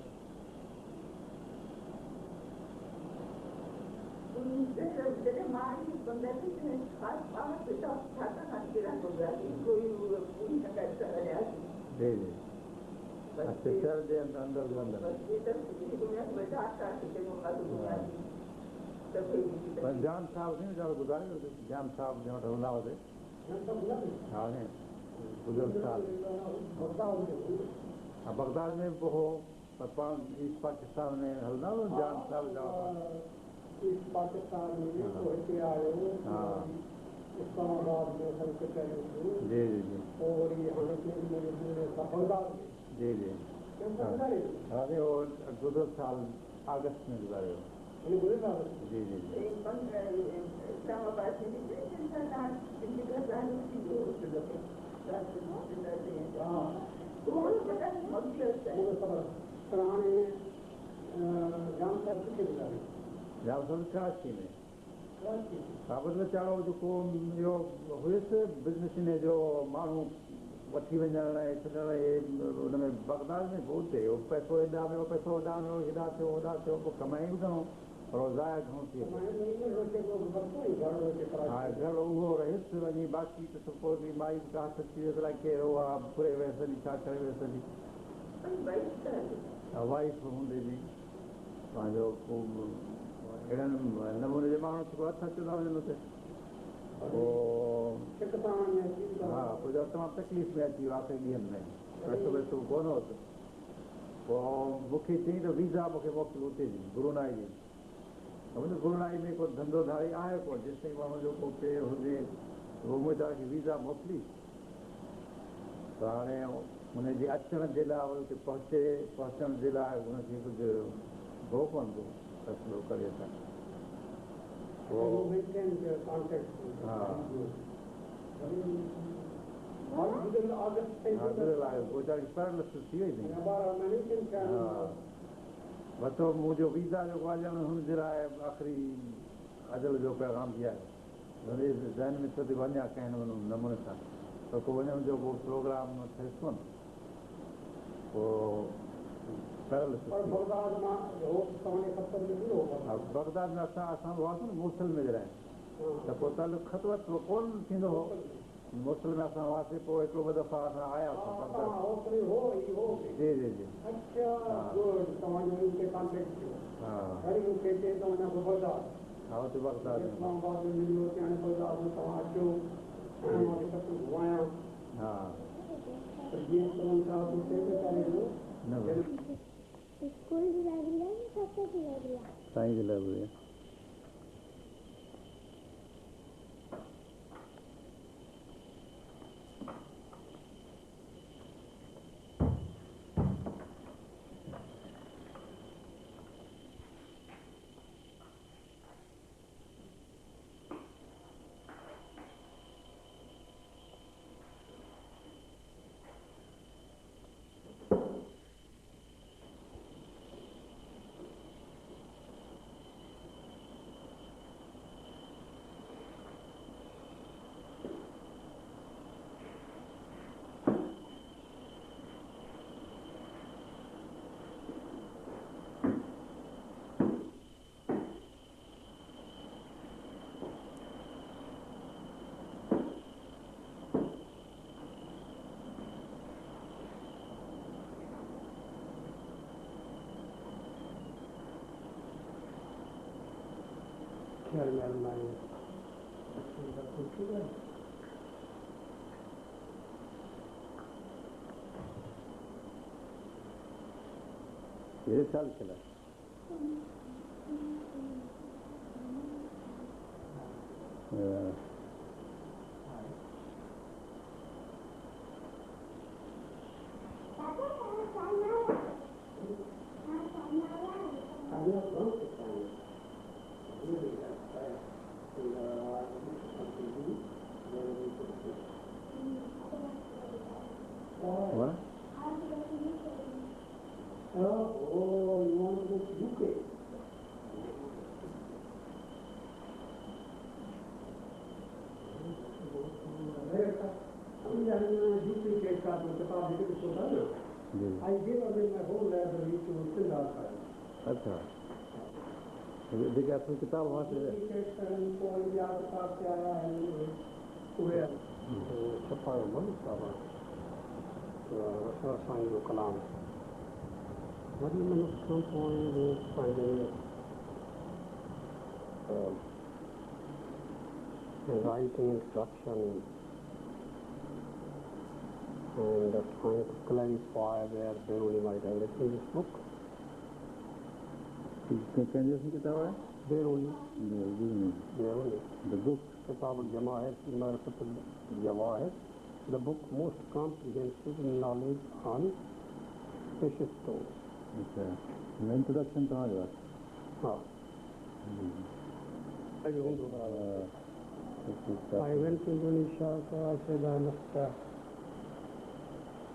जान साहब ॿुधायो जान साहब जे वटि हूंदा हुआसीं हा गुज़र साल हा बगदाद में बि हो ईस्ट पाकिस्तान में हलंदा जान साहब ईस्ट पाकिस्तान में जेको हिते आयो इस्लामाबाद में असां कचहरियूं हुयूं जी जी जी पोइ वरी हाणे सफलदार जी जी हाँ वो गुज़र साल अगस्त में गुज़ारियो जी जी जी इस्लामाबाद में पर हाणे जाम साल किथे गुज़ारियो जाम साल कराची में काबुल में चारो जेको इहो हुयुसि बिज़नेस इन जो माण्हू वठी वञण लाइ छॾण लाइ हुन में बगदाद में बहुत थे पैसो हेॾा वियो पैसो होॾां वियो हेॾा थियो होॾा थियो पोइ कमाई बि घणो पर ज़ाया घणो थी वियो हा घर उहो रहियुसि वञी बाक़ी त पोइ बि माई बि का हथ थी वियसि अलाए केरु उहा फुरे वियसि हली छा करे वियसि हली वाइफ हूंदे बि पंहिंजो अहिड़े नमूने जे माण्हू जेको हथ अचंदा वञनि हुते हा पोइ तमामु तकलीफ़ में अची वियो आख़िरी ॾींहंनि में पैसो वैसो कोन हो पोइ मूंखे चई त वीज़ा मूंखे मोकिलियो हुते जी गुरुनाई जी गुरुनाई में को धंधो धारी आहे कोन जेसि ताईं माण्हू जो को केरु हुजे उहो मुंहिंजा वीज़ा मोकिली त हाणे हुनजे अचण जे लाइ वरी हुते पहुचण जे लाइ हुनखे कुझु हो कोन थो फ़ैसिलो करे असां पैरालिसिस थी वई वरितो मुंहिंजो वीज़ा जेको आहे हुनजे लाइ आख़िरी अजल जो पैगाम बि आहे हुनजे ज़हन में छो थी वञा कंहिं नमूने सां त को वञण जो को प्रोग्राम थिएसि कोन पोइ बगदाद में असां हुआसीं न मोसल में जॾहिं त पोइ तालुक ख़त वत कोन थींदो हो मोसल में असां हुआसीं पोइ हिकिड़ो ॿ दफ़ा असां आया जी जी जी हा हुते बगदाद हा स्कूल जी लाइब्रेरी आहे साईं जी लाइब्रेरी ये साल चला अच्छा देखिए आपकी किताब वहाँ से कलाम वरी हुन खां पोइ पंहिंजे writing instruction and trying to clarify where Beruni might have written this book. कंहिंजी किताब है? बेरूनी बेरूनी द बुक किताब जमायत मरफत Jawahir the book most comprehensive knowledge on precious stone. अच्छा इंट्रोडक्शन तव्हांजो आहे? हाँ. I went to Indonesia, so I said I must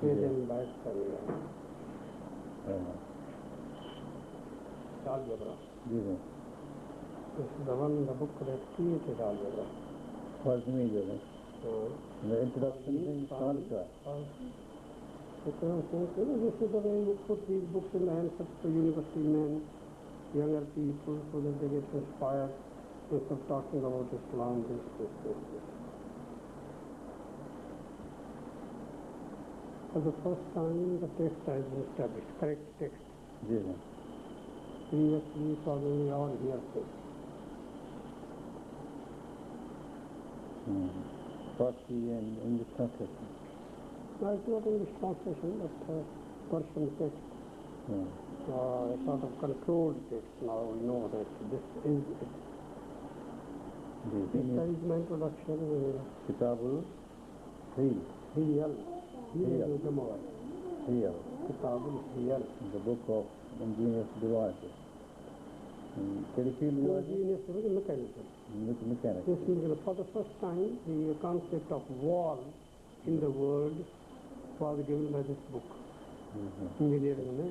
pay them back for algebra. जी जी. This is the one, the book that created algebra. First में जो है the introduction thing कहाँ लिखा है? This is the way you put these books in the hands of the university men, younger people, so that they get inspired instead of talking about Islam, this. For the first time, the text has been established, correct text. Ji ji. Previously, it was only all hearsay. Farsi and English translation. No, it's not English translation, but Persian text. A sort of controlled text. Now we know that this is it. This is my introduction. Kitabul Hiyal. Hiyal. Kitabul Hiyal. The book of ingenious devices. Ingenious mechanism. Mechanics. This means for the first time, the concept of wall in the world was given by this book. Engineering में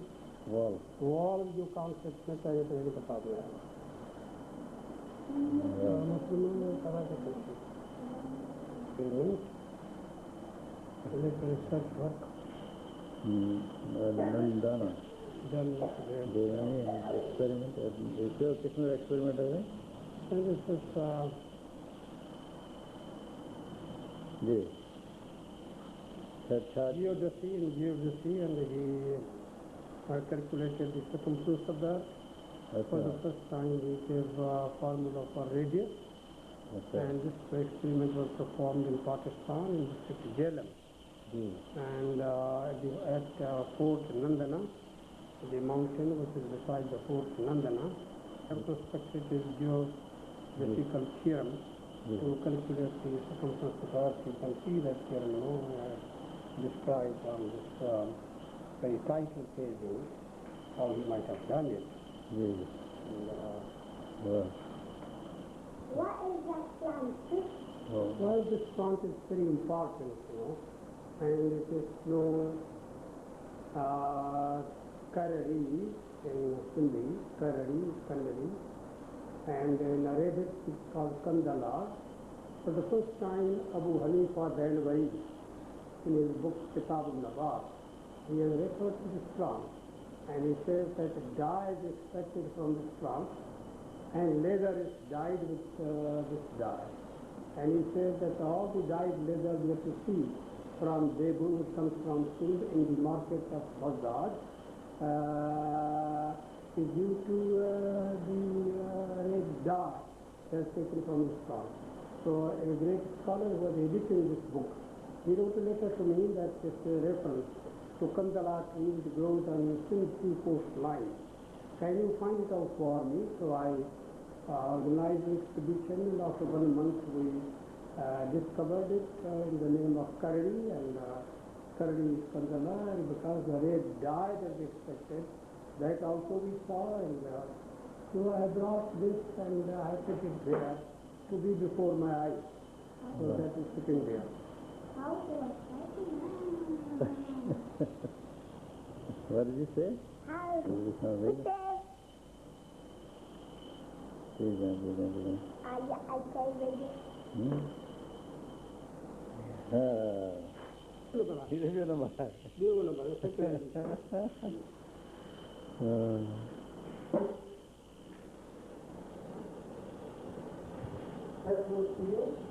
wall जो concept में चाहिए तो ये बता दो यार. मुस्लिमों ने करा के कैसे? Research work. Done. Experiment. किसमें experiment है? This is geodesy, and he calculated the circumference of that. For the first time, he gave a formula for radius. And this experiment was performed in Pakistan, in district Jhelum. And at Fort Nandana, the mountain which is beside the Fort Nandana, constructed this geodesical theorem to calculate the circumference of the earth. You can see that theorem described on this very title page, how he might have done it. What is that plant? Well, this plant is very important, and it is known Karari in Hindi, Kannadi, and in Arabic it's called Kandala. For the first time, Abu Hanifa Danwari, in his book Kitab al-Nabat, he has referred to this plant, and he says that dye is extracted from this plant, and leather is dyed with this dye. And he says that all the dyed leather we have to see from Bebu, which comes from Sindh in the market of Baghdad, is due to the red dye that's taken from this plant. So a great scholar was editing this book. He wrote a letter to me that is a reference to Kandala tree which grows on Sindh coast line. Can you find it out for me? So I organized an expedition, and after 1 month we discovered it in the name of Karadi, and Karadi is Kandala, and because the red dye that we expected, that also we saw, and so I brought this and I put it there to be before my eyes. So that is sitting there. How do I What did you say? How It is not It real. says, I can't read it. Give number. That's what